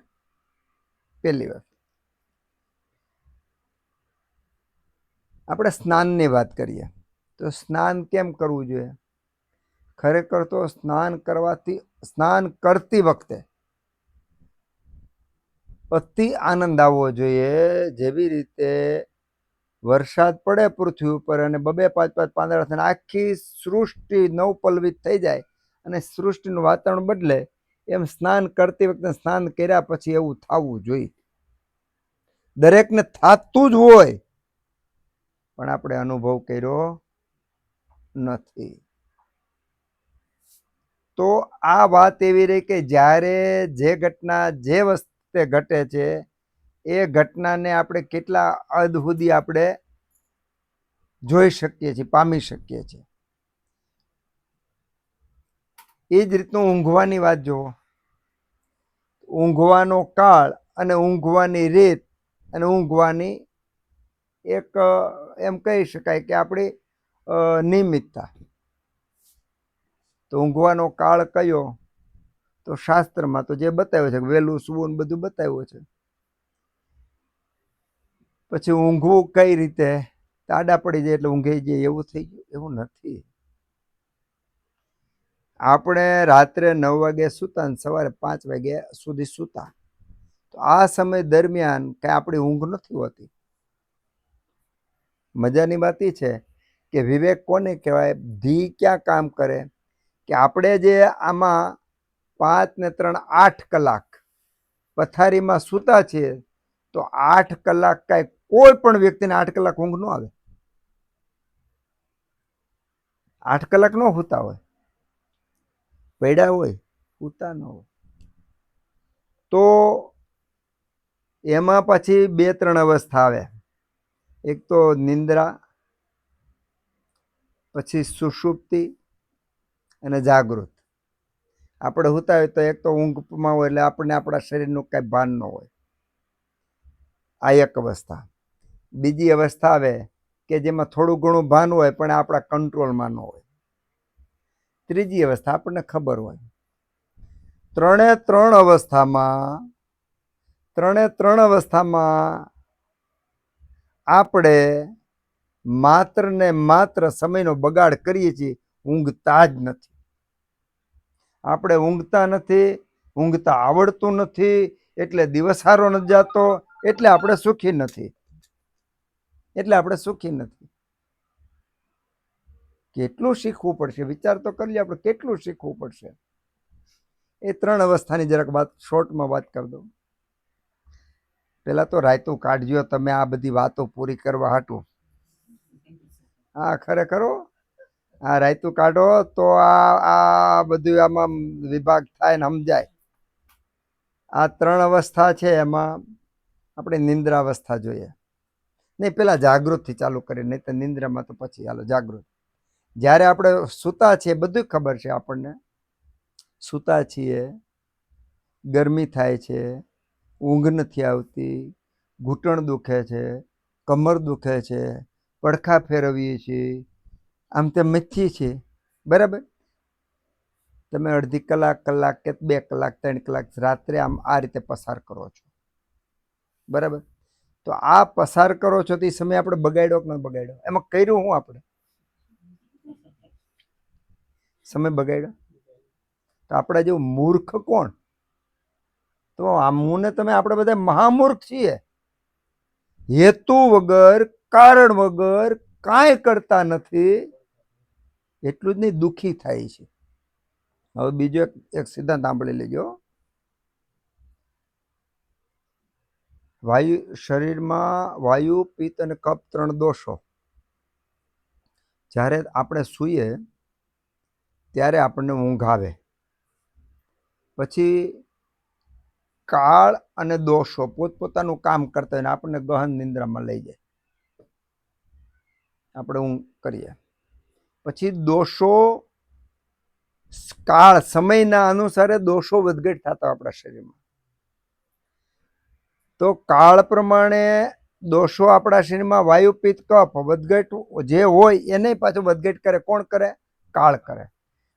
પહેલી વાત. આપણે સ્નાનની વાત કરીએ તો સ્નાન કેમ કરવું જોઈએ? ખરેખર તો સ્નાન કરતી વખતે અતિ આનંદ આવવો જોઈએ. જેવી રીતે વરસાદ પડે પૃથ્વી ઉપર અને 2-5 પાંદડા થઈને આખી સૃષ્ટિ નવપલ્લવિત થઈ જાય અને સૃષ્ટિનું વાતાવરણ બદલે, એમ સ્નાન કરતી વખતે સ્નાન કર્યા પછી એવું થવું જોઈએ. દરેકને થાતું જ હોય, પણ આપણે અનુભવ કર્યો નથી. તો આ વાત એવી રહી કે જ્યારે જે ઘટના જે વખતે ઘટે છે એ ઘટનાને આપણે કેટલા હદ સુધી આપણે જોઈ શકીએ છીએ, પામી શકીએ છીએ. એ જ રીતનું ઊંઘવાની વાત જુઓ. ઊંઘવાનો કાળ અને ઊંઘવાની રીત અને ઊંઘવાની એક એમ કહી શકાય કે આપણી નિયમિતતા. તો ઊંઘવાનો કાળ કયો? તો શાસ્ત્રમાં તો જે બતાવ્યું છે વહેલું સૂવું બધું બતાવ્યું છે. પછી ઊંઘવું કઈ રીતે? આડા પડી જાય એટલે ઊંઘાઈ જાય એવું થઈ ગયું? એવું નથી. આપણે રાત્રે 9 વાગે સૂતા અને સવારે 5 વાગ્યા સુધી સૂતા, તો આ સમય દરમિયાન કઈ આપણી ઊંઘ નથી હોતી. મજાની વાત એ છે કે વિવેક કોને કહેવાય? ધી ક્યાં કામ કરે કે આપણે જે આમાં 5 ને 3 8 કલાક પથારીમાં સૂતા છીએ, તો 8 કલાક કાંઈ કોઈ પણ વ્યક્તિને 8 કલાક ઊંઘ ન આવે. 8 કલાક ન સૂતા હોય, પડ્યા હોય, સૂતા ન હોય. તો એમાં પછી 2-3 અવસ્થા આવે. એક તો નિંદ્રા, પછી સુષુપ્તિ અને જાગૃત. આપણે સૂતા હોય તો એક તો ઊંઘમાં હોય એટલે આપણને આપણા શરીરનું કાંઈ ભાન ન હોય. આ એક અવસ્થા. બીજી અવસ્થા આવે કે જેમાં થોડું ઘણું ભાન હોય પણ આપણા કંટ્રોલમાં ન હોય. ત્રીજી અવસ્થા આપણને ખબર હોય. ત્રણે ત્રણ અવસ્થામાં આપણે માત્ર ને માત્ર સમયનો બગાડ કરીએ છીએ, ઊંઘતા જ નથી. આપણે ઊંઘતા નથી, ઊંઘતા આવડતું નથી, એટલે દિવસ સારો નથી જતો, એટલે આપણે સુખી નથી. કેટલું શીખવું પડશે? વિચાર તો કરી લે, આપણે કેટલું શીખવું પડશે. એ 3 અવસ્થાની જરાક વાત શોર્ટમાં વાત કરી દઉં. પેલા તો રાયતું કાઢજો તમે આ બધી વાતો પૂરી કરવા હાટું. હા, ખરેખર આ રાયતું કાઢો તો આ બધું આમાં વિભાગ થાય ને સમજાય. આ 3 અવસ્થા છે, એમાં આપણે નિંદ્રા અવસ્થા જોઈએ. નહીં, પેલા જાગૃતથી ચાલુ કરીએ, નહીં તો નિંદ્રામાં તો પછી હાલો જાગૃત. જ્યારે આપણે સૂતા છીએ બધું ખબર છે આપણને. સૂતા છીએ, ગરમી થાય છે, ઊંઘ નથી આવતી, ઘૂંટણ દુખે છે, કમર દુખે છે, પડખા ફેરવીએ છીએ, આમ તેમ મથીએ છીએ. બરાબર? તમે અડધી કલાક કે 2 કલાક 3 કલાક રાત્રે આમ આ રીતે પસાર કરો છો. બરાબર? તો આ પસાર કરો છો તે સમય આપણે બગાડ્યો કે ન બગાડ્યો? એમાં કર્યું શું આપણે? સમય બગાડ્યો. તો આપણા જેવું મૂર્ખ કોણ? તો આમુને તમે આપણે બધા મહામૂર્ખ છીએ. હેતુ વગર, કારણ વગર કાંઈ કરતા નથી, એટલું જ નહીં દુઃખી થાય છે. હવે બીજો એક સિદ્ધાંત સાંભળી લેજો. શરીરમાં વાયુ, પિત્ત અને કફ 3 દોષો. જ્યારે આપણે સૂઈએ ત્યારે આપણને ઊંઘ આવે, પછી કાળ અને દોષો પોતપોતાનું કામ કરતા હોય ને આપણને ગહન નિંદ્રામાં લઈ જાય, આપણે ઊંઘ કરીએ. પછી દોષો કાળ સમયના અનુસારે દોષો વધઘટ થતા આપણા શરીરમાં. તો કાળ પ્રમાણે દોષો આપણા શરીરમાં વાયુ પિત્ત કફ વધઘટ જે હોય એને પાછું વધઘટ કરે. કોણ કરે? કાળ કરે.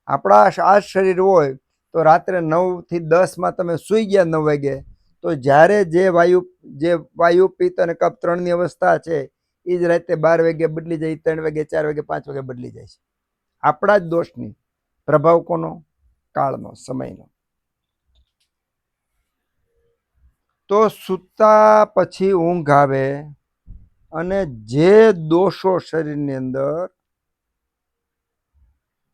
આપણા આ શરીર હોય તો રાત્રે 9 થી 10 માં તમે સૂઈ ગયા 9 વાગે, તો જ્યારે જે વાયુ પિત્ત અને કફ ત્રણની અવસ્થા છે એ જ રાતે 12 વાગે બદલી જાય, 3 વાગે, 4 વાગે, 5 વાગે બદલી જાય છે. આપણા જ દોષની પ્રભાવ કોનો? કાળનો, સમયનો. તો સૂતા પછી ઊંઘ આવે અને જે દોષો શરીરની અંદર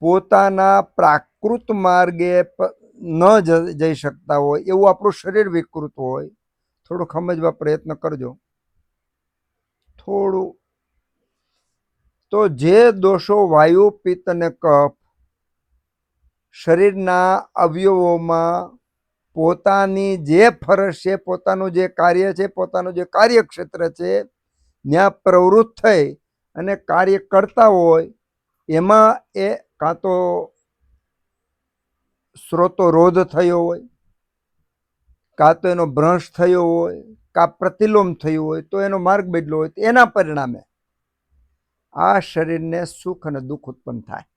પોતાના પ્રાકૃત માર્ગે ન જઈ શકતા હોય એવું આપણું શરીર વિકૃત હોય, થોડું સમજવા પ્રયત્ન કરજો થોડું. તો જે દોષો વાયુ પિત્ત અને કફ શરીરના અવયવોમાં પોતાની જે ફરજ છે, પોતાનું જે કાર્ય છે, પોતાનું જે કાર્યક્ષેત્ર છે ત્યાં પ્રવૃત્ત થઈ અને કાર્ય કરતા હોય, એમાં એ કાં તો સ્રોતોરોધ થયો હોય, કાં તો એનો ભ્રંશ થયો હોય, કાં પ્રતિલોમ થયું હોય, તો એનો માર્ગ બદલ્યો હોય, તો એના પરિણામે આ શરીરને સુખ અને દુઃખ ઉત્પન્ન થાય.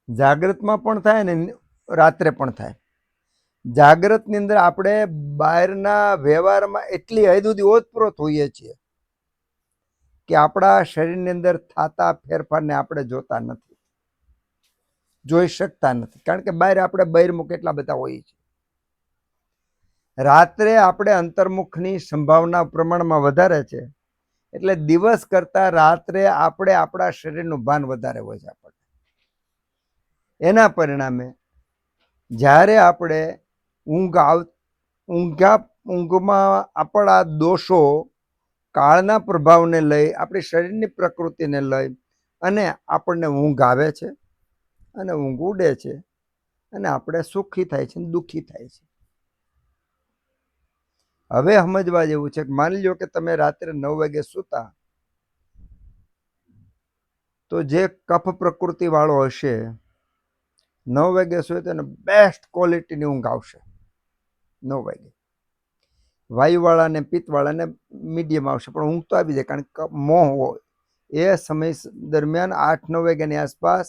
જાગ્રતમાં પણ થાય ને રાત્રે પણ થાય. જાગ્રતની અંદર આપણે બહારના વ્યવહારમાં એટલી હદ સુધી ઓતપ્રોત હોઈએ છીએ કે આપણા શરીરની અંદર થતા ફેરફારને આપણે જોતા નથી, જોઈ શકતા નથી, કારણ કે બહાર આપણે બહિર્મુખ એટલા બધા હોઈએ છીએ. રાત્રે આપણે અંતર્મુખની સંભાવના પ્રમાણમાં વધારે છે, એટલે દિવસ કરતા રાત્રે આપણે આપણા શરીરનું ભાન વધારે હોય છે આપણને. એના પરિણામે જ્યારે આપણે ઊંઘમાં આપણા દોષો કાળના પ્રભાવને લઈ, આપણી શરીરની પ્રકૃતિને લઈ અને આપણને ઊંઘ આવે છે અને ઊંઘ ઉડે છે અને આપણે સુખી થાય છે, દુઃખી થાય છે. હવે સમજવા જેવું છે કે માની લો કે તમે રાત્રે 9 વાગે સૂતા, તો જે કફ પ્રકૃતિ વાળો હશે 9 વાગે સુએ તો એને બેસ્ટ ક્વોલિટીની ઊંઘ આવશે 9 વાગે. વાયુવાળાને પિત્તવાળાને મીડિયમ આવશે, પણ ઊંઘ તો આવી જાય, કારણ કે મોહ હોય. એ સમય દરમિયાન 8-9 વાગ્યાની આસપાસ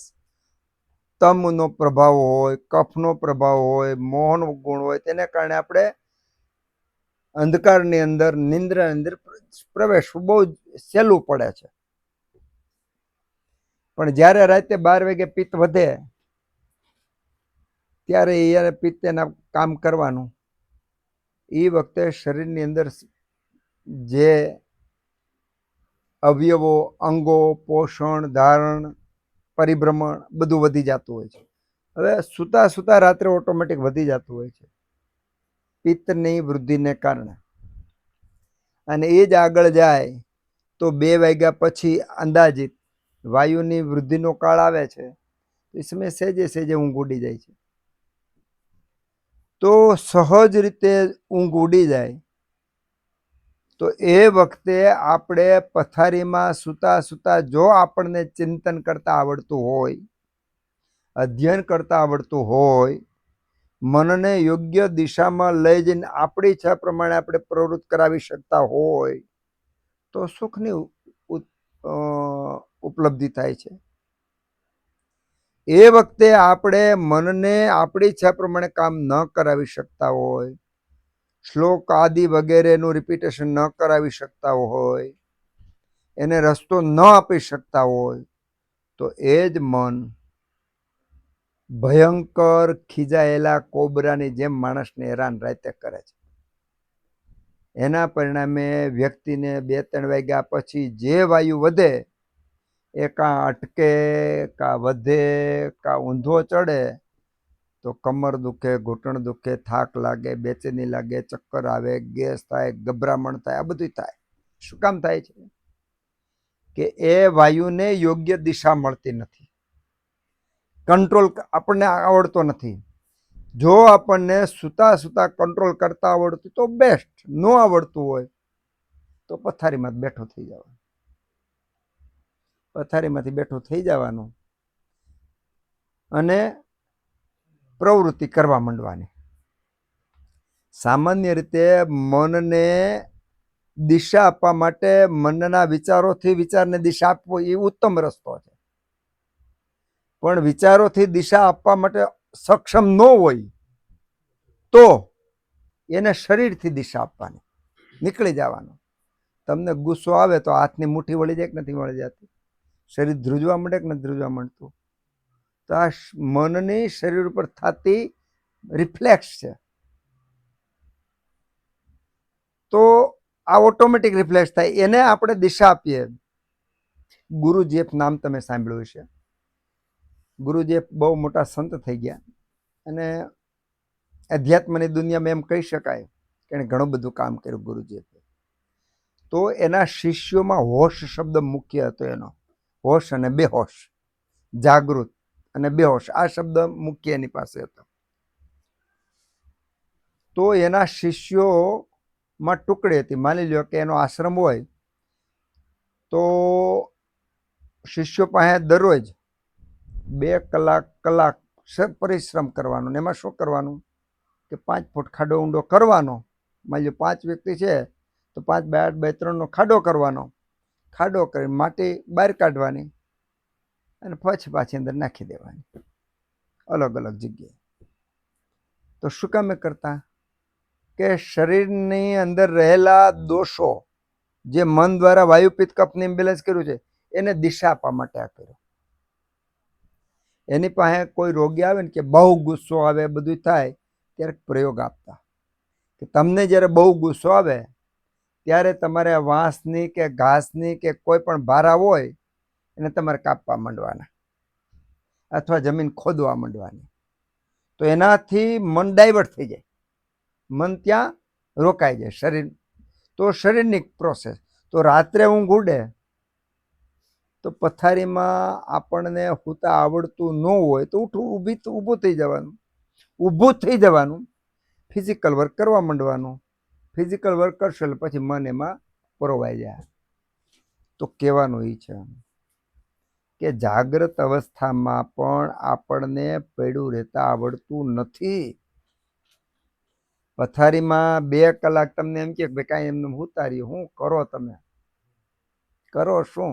તમનો પ્રભાવ હોય, કફનો પ્રભાવ હોય, મોહનો ગુણ હોય, તેને કારણે આપણે અંધકારની અંદર નિંદ્રાની અંદર પ્રવેશવું બહુ સહેલું પડે છે. પણ જ્યારે રાતે 12 વાગે પિત્ત વધે ત્યારે એ પિત્તેના કામ કરવાનું, એ વખતે શરીરની અંદર જે અવયવો, અંગો, પોષણ, ધારણ, પરિભ્રમણ બધું વધી જતું હોય છે. હવે સૂતા સૂતા રાત્રે ઓટોમેટિક વધી જતું હોય છે પિત્તની વૃદ્ધિને કારણે, અને એ જ આગળ જાય તો 2 વાગ્યા પછી અંદાજિત વાયુની વૃદ્ધિનો કાળ આવે છે, એ સમયે સહેજે ઊંઘ ઉડી જાય છે. તો સહજ રીતે ઊંઘ ઉડી જાય તો એ વખતે આપણે પથારીમાં સૂતા સૂતા જો આપણને ચિંતન કરતા આવડતું હોય, અધ્યયન કરતા આવડતું હોય, મનને યોગ્ય દિશામાં લઈ જઈને આપણી ઈચ્છા પ્રમાણે આપણે પ્રવૃત્ત કરાવી શકતા હોય, તો સુખની ઉપલબ્ધિ થાય છે. એ વખતે આપણે મનને આપણી ઈચ્છા પ્રમાણે કામ ન કરાવી શકતા હોય, શ્લોક આદિ વગેરેનું રિપીટેશન ન કરાવી શકતા હોય, એને રસ્તો ન આપી શકતા હોય, તો એ જ મન ભયંકર ખીજાયેલા કોબરાની જેમ માણસને હેરાન રાતે કરે છે. એના પરિણામે વ્યક્તિને 2-3 વાગ્યા પછી જે વાયુ વધે એ કાં અટકે, કાં વધે, કાં ઊંધો ચડે, તો કમર દુખે, ઘૂંટણ દુખે, થાક લાગે, બેચેની લાગે, ચક્કર આવે, ગેસ થાય, ગભરામણ થાય, આ બધું થાય. શું કામ થાય છે? કે એ વાયુને યોગ્ય દિશા મળતી નથી, કંટ્રોલ આપણને આવડતો નથી. જો આપણને સૂતા સૂતા કંટ્રોલ કરતા આવડતું તો બેસ્ટ, ન આવડતું હોય તો પથારીમાં બેઠો થઈ જવાનું, પથારીમાંથી બેઠો થઈ જવાનું અને પ્રવૃત્તિ કરવા માંડવાની. સામાન્ય રીતે મનને દિશા આપવા માટે મનના વિચારોથી વિચારને દિશા આપવો એ ઉત્તમ રસ્તો છે. પણ વિચારોથી દિશા આપવા માટે સક્ષમ ન હોય તો એને શરીરથી દિશા આપવાની, નીકળી જવાનું. તમને ગુસ્સો આવે તો હાથની મુઠ્ઠી વળી જાય કે નથી વળી જતી? શરીર ધ્રુજવા માંડે કે નથી ધ્રુજવા માંડતું? તો આ મનની શરીર ઉપર થતી રિફ્લેક્સ છે. તો આ ઓટોમેટિક રિફ્લેક્સ થાય, એને આપણે દિશા આપીએ. ગુરુજીએફ નામ તમે સાંભળ્યું છે. ગુરુજીએફ બહુ મોટા સંત થઈ ગયા અને અધ્યાત્મની દુનિયામાં એમ કહી શકાય કે એણે ઘણું બધું કામ કર્યું ગુરુજીએફે. તો એના શિષ્યોમાં હોશ શબ્દ મુખ્ય હતો. એનો હોશ અને બેહોશ, જાગૃત અને બેહોશ, આ શબ્દ મુખ્ય એની પાસે હતો. તો એના શિષ્યોમાં ટુકડી હતી. માની લો કે એનો આશ્રમ હોય તો શિષ્યો પાસે દરરોજ 2 કલાક પરિશ્રમ કરવાનો. ને એમાં શું કરવાનું કે 5 ફૂટ ખાડો ઊંડો કરવાનો. માની લો 5 વ્યક્તિ છે તો 5 બાય 8 બાય 3 ખાડો કરવાનો. ખાડો કરી માટી બહાર કાઢવાની અને પછી પાછી અંદર નાખી દેવાની, અલગ અલગ જગ્યાએ. તો શું કામ કરતા કે શરીરની અંદર રહેલા દોષો જે મન દ્વારા વાયુ પિત્ત કફને ઇમ્બેલેન્સ કર્યું છે એને દિશા આપવા માટે આ કર્યું. એની પાસે કોઈ રોગી આવે ને કે બહુ ગુસ્સો આવે, બધું થાય, ત્યારે પ્રયોગ આપતા કે તમને જ્યારે બહુ ગુસ્સો આવે ત્યારે તમારે વાંસની કે ઘાસની કે કોઈ પણ ભારા હોય એને તમારે કાપવા માંડવાના અથવા જમીન ખોદવા માંડવાની. તો એનાથી મન ડાયવર્ટ થઈ જાય, મન ત્યાં રોકાઈ જાય શરીર. તો શરીરની પ્રોસેસ. તો રાત્રે ઊંઘ ઉડે તો પથારીમાં આપણને સૂતા આવડતું ન હોય તો ઊભું થઈ જવાનું, ફિઝિકલ વર્ક કરવા માંડવાનું. ફિઝિકલ વર્ક કરશો એટલે પછી મન એમાં પરોવાઈ જાય. તો કહેવાનું એ છે કે જાગ્રત અવસ્થામાં પણ આપણને પડ્યું રહેતા આવડતું નથી. પથારીમાં 2 કલાક તમને એમ કે ભાઈ કાંઈ એમને ઉતારી, શું કરો તમે? કરો શું?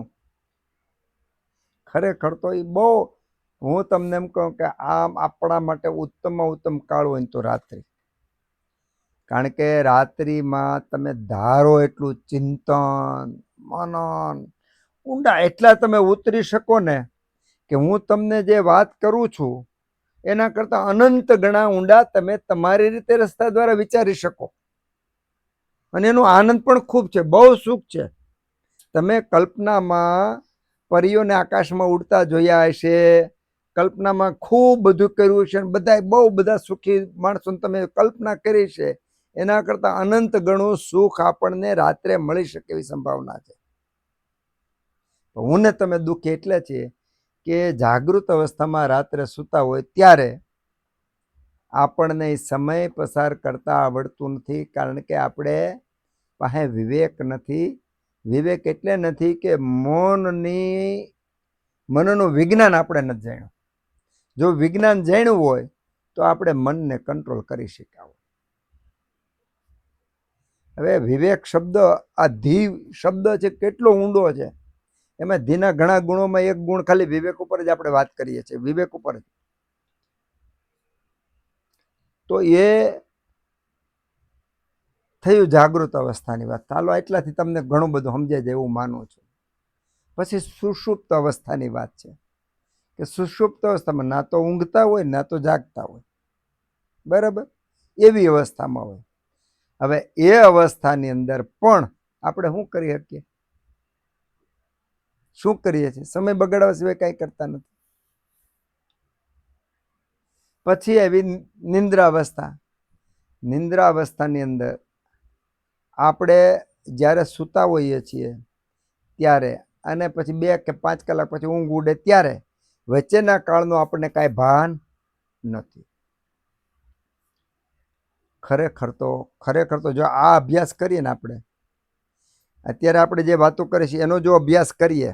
ખરેખર તો એ બહુ, હું તમને એમ કહું કે આમ આપણા માટે ઉત્તમમાં ઉત્તમ કાળ હોય તો રાત્રિ. કારણ કે રાત્રિમાં તમે ધારો એટલું ચિંતન મનન ઊંડા એટલા તમે ઉતરી શકો ને કે હું તમને જે વાત કરું છું એના કરતા અનંત ગણા ઊંડા તમે તમારી રીતે રસ્તા દ્વારા વિચારી શકો. અને એનો આનંદ પણ ખૂબ છે, બહુ સુખ છે. તમે કલ્પનામાં પરીઓને આકાશમાં ઉડતા જોયા હશે, કલ્પનામાં ખૂબ બધું કર્યું છે, બધા બહુ બધા સુખી માણસોને તમે કલ્પના કરી છે. એના કરતા અનંત ગણું સુખ આપણને રાત્રે મળી શકે એવી સંભાવના છે. હું ને તમે દુઃખી એટલે છે કે જાગૃત અવસ્થામાં રાત્રે સૂતા હોય ત્યારે આપણને સમય પસાર કરતા આવડતું નથી. કારણ કે આપણે પાસે વિવેક નથી. વિવેક એટલે નથી કે મનનું વિજ્ઞાન આપણે નથી જાણ્યું. જો વિજ્ઞાન જાણ્યું હોય તો આપણે મનને કંટ્રોલ કરી શક્યા હોય. હવે વિવેક શબ્દ, આ ધી શબ્દ છે કેટલો ઊંડો છે. એમાં ધીના ઘણા ગુણોમાં એક ગુણ ખાલી વિવેક ઉપર જ આપણે વાત કરીએ છીએ, વિવેક ઉપર જ. તો એ થયું જાગૃત અવસ્થાની વાત. ચાલો એટલાથી તમને ઘણું બધું સમજાય જાય એવું માનું છું. પછી સુષુપ્ત અવસ્થાની વાત છે કે સુષુપ્ત અવસ્થામાં ના તો ઊંઘતા હોય ના તો જાગતા હોય, બરાબર, એવી અવસ્થામાં હોય. હવે એ અવસ્થાની અંદર પણ આપણે શું કરી શકીએ? શું કરીએ છીએ? સમય બગાડવા સિવાય કાંઈ કરતા નથી. પછી આવી નિંદ્રા અવસ્થા. નિંદ્રા અવસ્થાની અંદર આપણે જ્યારે સૂતા હોઈએ છીએ ત્યારે અને પછી 2 કે 5 કલાક પછી ઊંઘ ઉડે ત્યારે વચ્ચેના કાળનું આપણને કાંઈ ભાન નથી. ખરેખર તો જો આ અભ્યાસ કરીએ ને આપણે અત્યારે આપણે જે વાતો કરીએ છીએ એનો જો અભ્યાસ કરીએ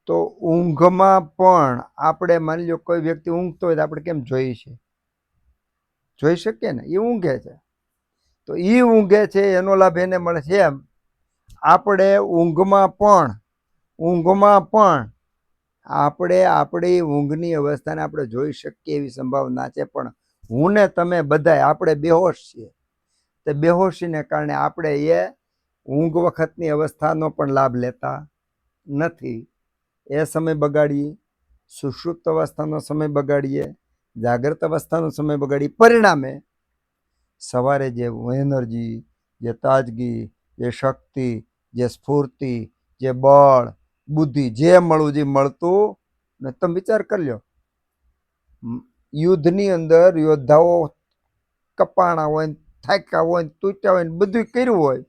તો ઊંઘમાં પણ આપણે માની લો કોઈ વ્યક્તિ ઊંઘતો હોય તો આપણે કેમ જોઈએ છીએ? જોઈ શકીએ ને, એ ઊંઘે છે તો એ ઊંઘે છે એનો લાભ એને મળે છે. એમ આપણે ઊંઘમાં પણ આપણે આપણી ઊંઘની અવસ્થાને આપણે જોઈ શકીએ એવી સંભાવના છે. પણ હું ને તમે બધાય આપણે બેહોશ છીએ. તે બેહોશીને કારણે આપણે એ ઊંઘ વખતની અવસ્થાનો પણ લાભ લેતા નથી. એ સમય બગાડીએ, સુષુપ્ત અવસ્થાનો સમય બગાડીએ, જાગ્રત અવસ્થાનો સમય બગાડીએ. પરિણામે સવારે જે એનર્જી, જે તાજગી, જે શક્તિ, જે સ્ફૂર્તિ, જે બળ, બુદ્ધિ, જે મળતું ને તમે વિચાર કરી લો, યુદ્ધની અંદર યોદ્ધાઓ કપાણા હોય, થાક્યા હોય, તૂટ્યા હોય, બધું કર્યું હોય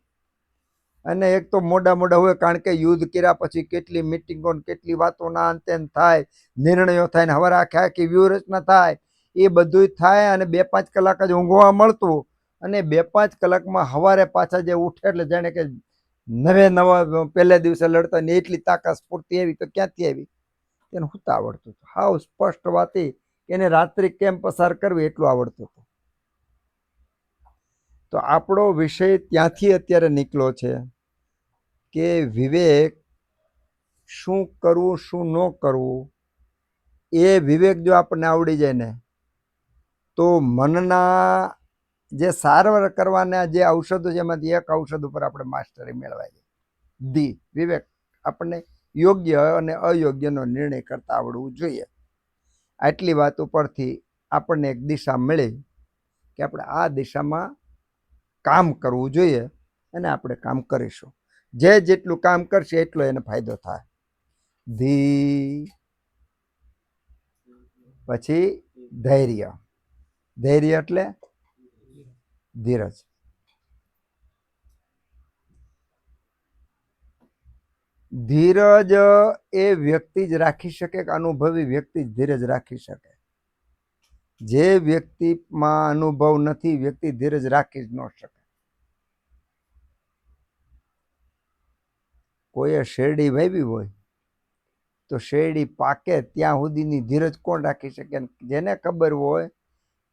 અને એક તો મોડા હોય, કારણ કે યુદ્ધ કર્યા પછી કેટલી મિટિંગો, કેટલી વાતોના અંતે થાય, નિર્ણયો થાય ને હવારે આખી વ્યૂહરચના થાય. એ બધું થાય અને 2-5 કલાક જ ઊંઘવા મળતું અને 2-5 કલાકમાં હવારે પાછા જે ઉઠે એટલે જાણે કે નવા પહેલા દિવસે લડતા ને એટલી તાકાત સ્ફૂર્તિ આવી તો ક્યાંથી આવી? એને હુંતા આવડતું હતું. હાવ સ્પષ્ટ વાત એને રાત્રિ કેમ પસાર કરવી એટલું આવડતું હતું. તો આપણો વિષય ત્યાંથી અત્યારે નીકળ્યો છે કે વિવેક શું કરવું શું ન કરવું, એ વિવેક જો આપણને આવડી જાય ને તો મનના જે સારવાર કરવાના જે ઔષધો છે એમાંથી એક ઔષધ ઉપર આપણે માસ્ટરી મેળવાય છે. વિવેક આપણને યોગ્ય અને અયોગ્યનો નિર્ણય કરતા આવડવું જોઈએ. આટલી વાત ઉપરથી આપણને એક દિશા મળી કે આપણે આ દિશામાં કામ કરવું જોઈએ અને આપણે કામ કરીશું. જેટલું કામ કરશે એટલો એને ફાયદો થાય. પછી ધૈર્ય એટલે ધીરજ. ધીરજ એ વ્યક્તિ જ રાખી શકે કે અનુભવી વ્યક્તિ જ ધીરજ રાખી શકે? જે વ્યક્તિમાં અનુભવ નથી વ્યક્તિ ધીરજ રાખી જ ન શકે. કોઈએ શેરડી વાવી હોય તો શેરડી પાકે ત્યાં સુધીની ધીરજ કોણ રાખી શકે? જેને ખબર હોય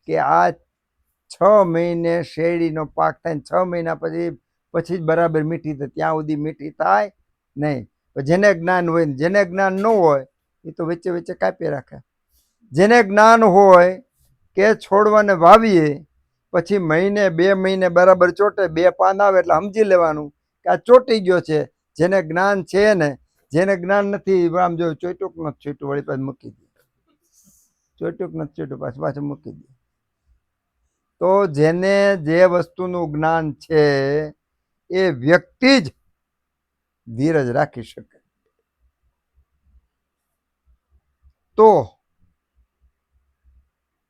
કે આ 6 મહિને શેરડીનો પાક થાય, 6 મહિના પછી જ બરાબર મીઠી થાય, ત્યાં સુધી મીઠી થાય નહીં. જેને જ્ઞાન હોય ને જેને જ્ઞાન ન હોય એ તો વચ્ચે કાપી રાખે. જેને જ્ઞાન હોય કે છોડવાને વાવીએ પછી મહિને 2 મહિને બરાબર ચોટે, 2 પાન આવે એટલે સમજી લેવાનું કે આ ચોટી ગયો છે. જેને જ્ઞાન છે ને, જેને જ્ઞાન નથી આમ જો ચોટ્યુંક નથી ચોટ્યું વળી પાછું મૂકી દે, ચોટ્યુંક નથી ચોટ્યું પાછું મૂકી દે. તો જેને જે વસ્તુનું જ્ઞાન છે એ વ્યક્તિ જ ધીરજ રાખી શકે. તો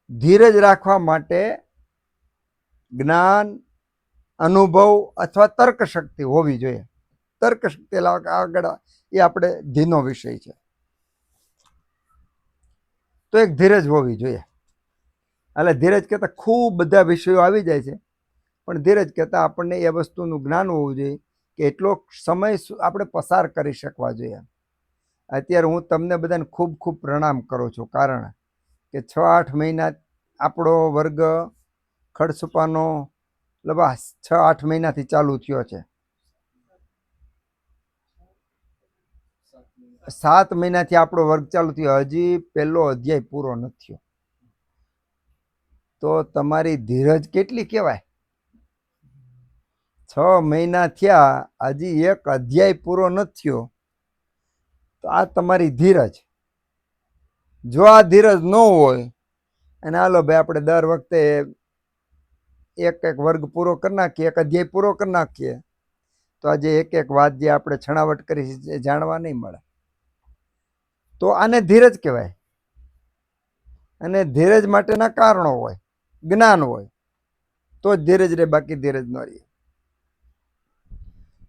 ધીરજ રાખવા માટે જ્ઞાન, અનુભવ અથવા તર્ક શક્તિ હોવી જોઈએ. તર્ક શક્તિ આગળ એ આપણે ધીનો વિષય છે. તો એક ધીરજ હોવી જોઈએ. એટલે ધીરજ કહેતા ખૂબ બધા વિષયો આવી જાય છે, પણ ધીરજ કહેતા આપણને એ વસ્તુનું જ્ઞાન હોવું જોઈએ કે એટલો સમય આપણે પસાર કરી શકવા જોઈએ. અત્યારે હું તમને બધાને ખૂબ ખૂબ પ્રણામ કરું છું, કારણ કે 6-8 મહિના આપણો વર્ગ ખડસુપાનો લગભગ 6-8 મહિનાથી ચાલુ થયો છે. 7 મહિનાથી આપણો વર્ગ ચાલુ થયો, હજી પહેલો અધ્યાય પૂરો નથી થયો. તો તમારી ધીરજ કેટલી કહેવાય? 6 મહિના થયા, હજી એક અધ્યાય પૂરો નથી થયો, તો આ તમારી ધીરજ. જો આ ધીરજ ન હોય અને હાલો ભાઈ આપણે દર વખતે એક વર્ગ પૂરો કરી નાખીએ, એક અધ્યાય પૂરો કરી નાખીએ, તો આજે એક વાત જે આપણે છણાવટ કરી એ જાણવા નહીં મળે. તો આને ધીરજ કહેવાય. અને ધીરજ માટેના કારણો હોય, જ્ઞાન હોય તો જ ધીરજ રહે, બાકી ધીરજ ન રહે.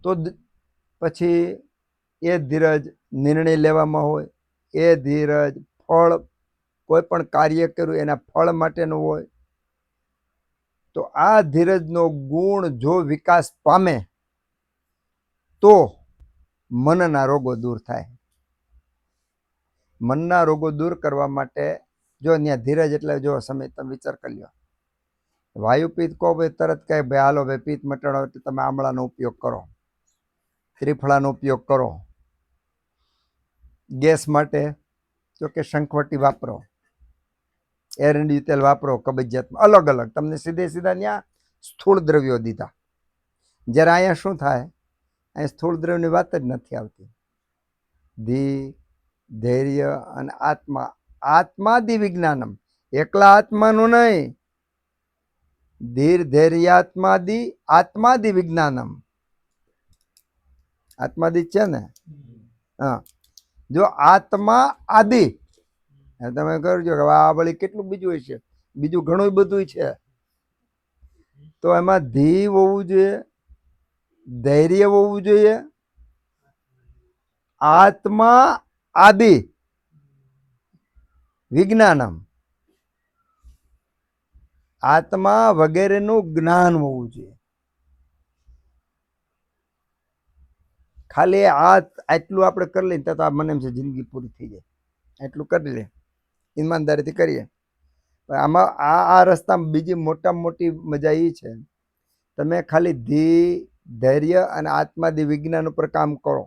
તો પછી એ ધીરજ નિર્ણય લેવામાં હોય, એ ધીરજ ફળ કોઈ પણ કાર્ય કર્યું એના ફળ માટેનું હોય. તો આ ધીરજનો ગુણ જો વિકાસ પામે તો મનના રોગો દૂર થાય. મનના રોગો દૂર કરવા માટે જો ત્યાં ધીરજ એટલે જો સમય તમે વિચાર કરી લો, વાયુ પિત્ત કહો ભાઈ તરત કહે ભાઈ હાલો ભાઈ પિત્ત મટાડો તો તમે આમળાનો ઉપયોગ કરો, ત્રિફળાનો ઉપયોગ કરો. ગેસ માટે તો કે શંખવટી વાપરો, એરંડી તેલ વાપરો. કબજિયાતમાં અલગ અલગ તમને સીધે સીધા ત્યાં સ્થૂળ દ્રવ્યો દીધા. જ્યારે અહીંયા શું થાય, અહીંયા સ્થૂળ દ્રવ્યની વાત જ નથી આવતી. ધૈર્ય અને આત્મા. આત્માદિ વિજ્ઞાનમ, એકલા આત્માનું નહીં. ધીર ધૈર્યાત્માદિ આત્માદિ વિજ્ઞાનમ. આત્માદિ છે ને? હા. જો આત્મા આદિ તમે કરજો કે આ વળી કેટલું બીજું હોય છે, બીજું ઘણું બધું છે. તો એમાં ધી હોવું જોઈએ, ધૈર્ય હોવું જોઈએ, આત્મા આદિ વિજ્ઞાનમ, આત્મા વગેરેનું જ્ઞાન હોવું જોઈએ. ખાલી આટલું આપણે કરી લઈએ તો મને એમ છે જિંદગી પૂરી થઈ જાય. એટલું કરી લે, ઈમાનદારીથી કરીએ. આમાં આ રસ્તામાં બીજી મોટામાં મોટી મજા એ છે, તમે ખાલી ધૈર્ય અને આત્માદિ વિજ્ઞાન ઉપર કામ કરો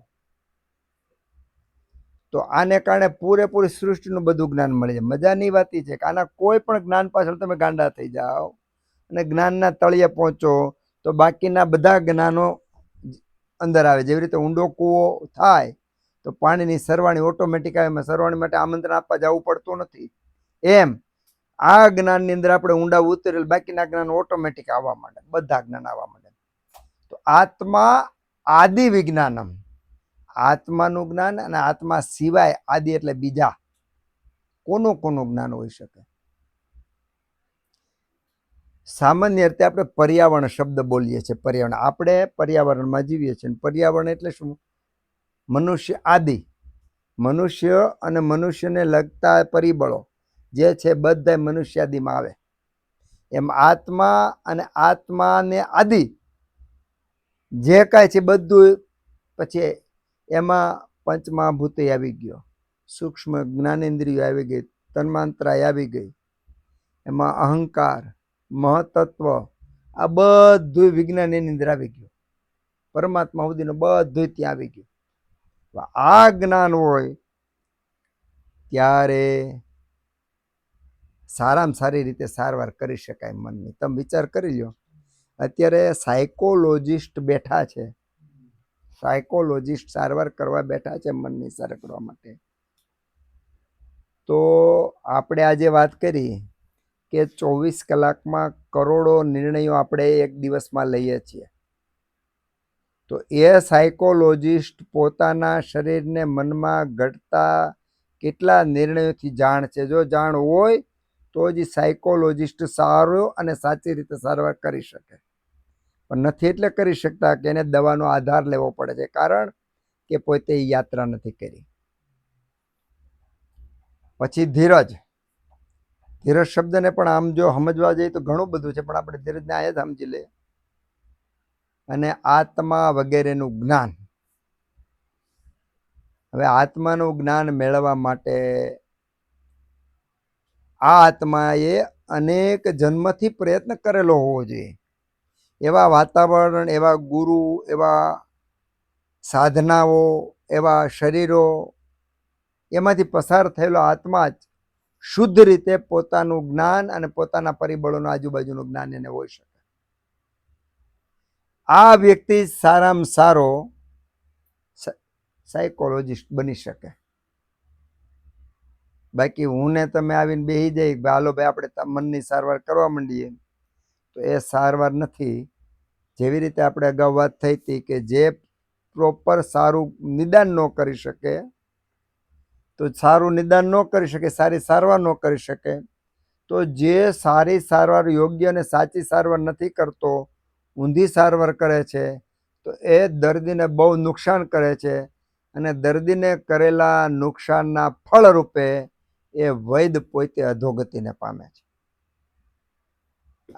તો આને કારણે પૂરેપૂરી સૃષ્ટિનું બધું જ્ઞાન મળી જાય. મજાની વાત એ છે કે આના કોઈ પણ જ્ઞાન પાછળ તમે ગાંડા થઈ જાઓ અને જ્ઞાનના તળિયે પહોંચો તો બાકીના બધા જ્ઞાનો અંદર આવે. જેવી રીતે ઊંડો કૂવો થાય તો પાણીની સરવાણી ઓટોમેટિક આવે, સરવાણી માટે આમંત્રણ આપવા જવું પડતું નથી. એમ આ જ્ઞાનની અંદર આપણે ઊંડા ઉતરેલ બાકીના જ્ઞાન ઓટોમેટિક આવવા માંડે, બધા જ્ઞાન આવવા માંડે. તો આત્મા આદિ વિજ્ઞાનમ, આત્માનું જ્ઞાન અને આત્મા સિવાય આદિ એટલે બીજા કોનું જ્ઞાન હોઈ શકે. સામાન્ય રીતે આપણે પર્યાવરણ શબ્દ બોલીએ છીએ. પર્યાવરણ, આપણે પર્યાવરણમાં જીવીએ છીએ. પર્યાવરણ એટલે શું? મનુષ્ય આદિ, મનુષ્ય અને મનુષ્યને લગતા પરિબળો જે છે બધા મનુષ્યાદિમાં આવે. એમ આત્મા અને આત્માને આદિ જે કાંઈ છે બધું પછી એમાં પંચમહાભૂત આવી ગયો, સૂક્ષ્મ જ્ઞાનેન્દ્રિયો આવી ગઈ, તન્માંતરાય આવી ગઈ, એમાં અહંકાર, મહતત્વ, આ બધું વિજ્ઞાન એની અંદર આવી ગયું. પરમાત્મા સુધીનું બધું ત્યાં આવી ગયું. આ જ્ઞાન હોય ત્યારે સારામાં સારી રીતે સારવાર કરી શકાય મનની. તમે વિચાર કરી લો, અત્યારે સાયકોલોજિસ્ટ બેઠા છે, સાયકોલોજિસ્ટ સારવાર કરવા બેઠા છે મનની સારવાર કરવા માટે. તો આપણે આજે વાત કરી કે 24 કલાકમાં કરોડો નિર્ણયો આપણે એક દિવસમાં લઈએ છીએ. તો એ સાયકોલોજિસ્ટ પોતાના શરીરને મનમાં ઘટતા કેટલા નિર્ણયોથી જાણ છે. જો જાણ હોય તો જ સાયકોલોજિસ્ટ સારો અને સાચી રીતે સારવાર કરી શકે. પણ નથી એટલે કરી શકતા કે એને દવાનો આધાર લેવો પડે છે, કારણ કે પોતે યાત્રા નથી કરી. પછી ધીરજ. ધીરજ શબ્દને પણ આમ જો સમજવા જઈએ તો ઘણું બધું છે, પણ આપણે ધીરજને આ જ સમજી લઈએ. અને આત્મા વગેરેનું જ્ઞાન. હવે આત્માનું જ્ઞાન મેળવવા માટે આ આત્માએ અનેક જન્મથી પ્રયત્ન કરેલો હોવો જોઈએ. એવા વાતાવરણ, એવા ગુરુ, એવા સાધનાઓ, એવા શરીરો, એમાંથી પસાર થયેલો આત્મા જ શુદ્ધ રીતે પોતાનું જ્ઞાન અને પોતાના પરિબળોનું આજુબાજુનું જ્ઞાન એને હોઈ શકે. આ વ્યક્તિ સારામાં સારો સાયકોલોજિસ્ટ બની શકે. બાકી હું ને તમે આવીને બેસી જાય, હાલો ભાઈ આપણે મનની સારવાર કરવા માંડીએ, તો એ સારવાર નથી. જેવી રીતે આપણે અગાઉ વાત થઈ હતી કે જે પ્રોપર સારું નિદાન ન કરી શકે, તો સારું નિદાન ન કરી શકે, સારી સારવાર ન કરી શકે, તો જે સારી સારવાર યોગ્ય અને સાચી સારવાર નથી કરતો, ઊંધી સારવાર કરે છે, તો એ દર્દીને બહુ નુકસાન કરે છે અને દર્દીને કરેલા નુકસાનના ફળ રૂપે એ વૈદ પોતે અધોગતિને પામે છે.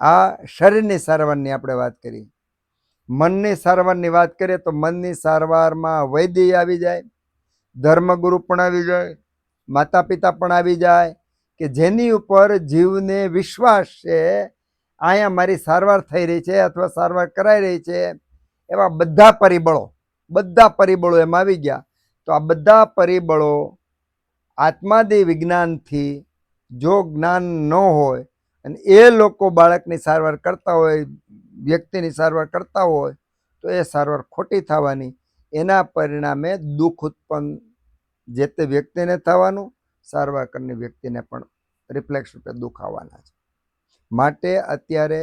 આ શરીરની સારવારની આપણે વાત કરી. મનની સારવારની વાત કરીએ તો મનની સારવારમાં વૈદ્ય આવી જાય, ધર્મગુરુ પણ આવી જાય, માતા પિતા પણ આવી જાય, કે જેની ઉપર જીવને વિશ્વાસ છે અહીંયા મારી સારવાર થઈ રહી છે અથવા સારવાર કરાઈ રહી છે, એવા બધા પરિબળો એમાં આવી ગયા. તો આ બધા પરિબળો આત્માદી વિજ્ઞાનથી જો જ્ઞાન ન હોય અને એ લોકો બાળકની સારવાર કરતા હોય, વ્યક્તિની સારવાર કરતા હોય, તો એ સારવાર ખોટી થવાની. એના પરિણામે દુઃખ ઉત્પન્ન જે તે વ્યક્તિને થવાનું, સારવાર કરનાર વ્યક્તિને પણ રિફ્લેક્સ રૂપે દુઃખ આવવાના છે. માટે અત્યારે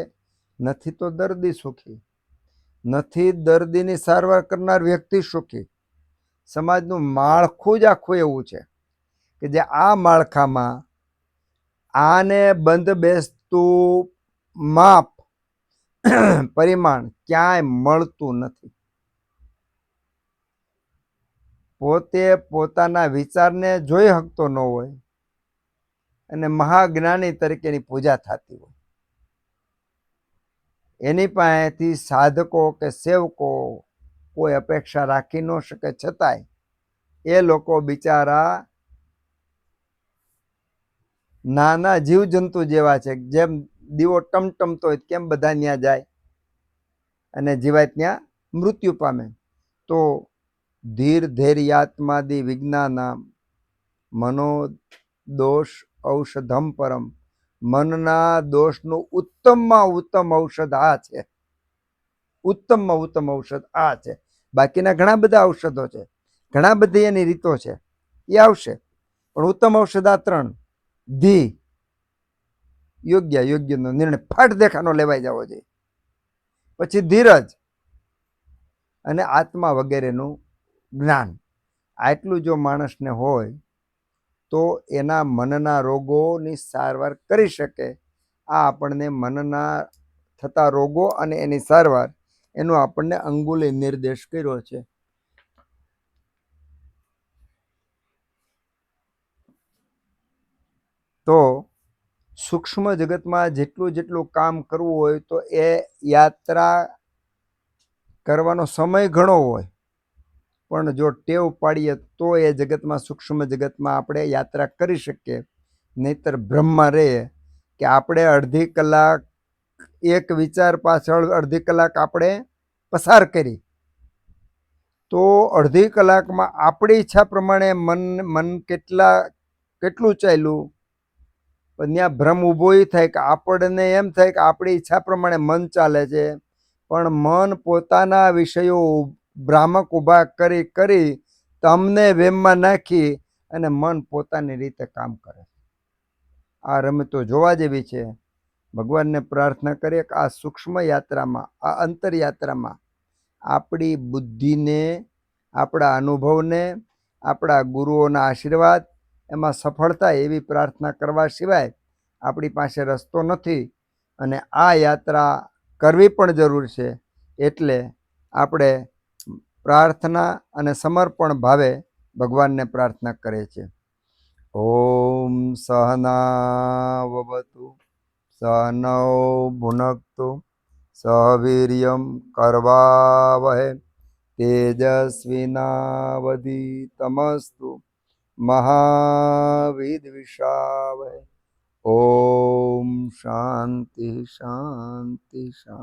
નથી તો દર્દી સુખી, નથી દર્દીની સારવાર કરનાર વ્યક્તિ સુખી. સમાજનું માળખું જ આખું એવું છે કે જે આ માળખામાં આને બંધ બેસતું માપ પરિમાણ ક્યાંય મળતું નથી. પોતે પોતાના વિચારને જોઈ શકતો ન હોય અને મહાજ્ઞાની તરીકેની પૂજા થતી હોય, એની પાસેથી સાધકો કે સેવકો કોઈ અપેક્ષા રાખી ન શકે, છતાંય એ લોકો બિચારા નાના જીવજંતુ જેવા છે. જેમ દીવો ટમટમતો હોય કેમ બધા ત્યાં જાય અને જીવાય ત્યાં મૃત્યુ પામે. તો ધીર ધૈર્યાત્માદિ વિજ્ઞાનમ મનો દોષ ઔષધમ પરમ. મનના દોષનું ઉત્તમમાં ઉત્તમ ઔષધ આ છે, ઉત્તમમાં ઉત્તમ ઔષધ આ છે. બાકીના ઘણા બધા ઔષધો છે, ઘણા બધી એની રીતો છે, એ આવશે, પણ ઉત્તમ ઔષધ આ 3: ધી યોગ્યનો નિર્ણય ફાટ દેખાનો લેવાઈ જવો જોઈએ, પછી ધીરજ અને આત્મા વગેરેનું જ્ઞાન. આટલું જો માણસને હોય તો એના મનના રોગોની સારવાર કરી શકે. આ આપણને મનના થતા રોગો અને એની સારવાર એનો આપણને અંગુલી નિર્દેશ કર્યો છે. તો સૂક્ષ્મ જગતમાં જેટલું કામ કરવું હોય તો એ યાત્રા કરવાનો સમય ઘણો હોય, પણ જો ટેવ પાડીએ તો એ જગતમાં, સૂક્ષ્મ જગતમાં આપણે યાત્રા કરી શકીએ. નહીતર બ્રહ્મમાં રહે કે આપણે અડધી કલાક એક વિચાર પાછળ અડધી કલાક આપણે પસાર કરી, તો અડધી કલાકમાં આપણી ઈચ્છા પ્રમાણે મન કેટલું ચાલ્યું, પણ ત્યાં ભ્રમ ઊભો એ થાય કે આપણને એમ થાય કે આપણી ઈચ્છા પ્રમાણે મન ચાલે છે, પણ મન પોતાના વિષયો ભ્રામક ઊભા કરી તમને વેમમાં નાખી અને મન પોતાની રીતે કામ કરે. આ રમતો જોવા જેવી છે. ભગવાનને પ્રાર્થના કરીએ કે આ સૂક્ષ્મ યાત્રામાં, આ અંતરયાત્રામાં આપણી બુદ્ધિને, આપણા અનુભવને, આપણા ગુરુઓના આશીર્વાદ એમાં સફળતા એવી પ્રાર્થના કરવા સિવાય આપણી પાસે રસ્તો નથી. અને આ યાત્રા કરવી પણ જરૂર છે. એટલે આપણે પ્રાર્થના અને સમર્પણ ભાવે ભગવાનને પ્રાર્થના કરે છે. ઓમ સહનાવવતુ સહનૌ ભુનક્તુ સહ વીર્યં કરવાવહે તેજસ્વિનાવધીતમસ્તુ મહાવિદ્વિષાવહે. ઓમ શાંતિ શાંતિ શાંતિ.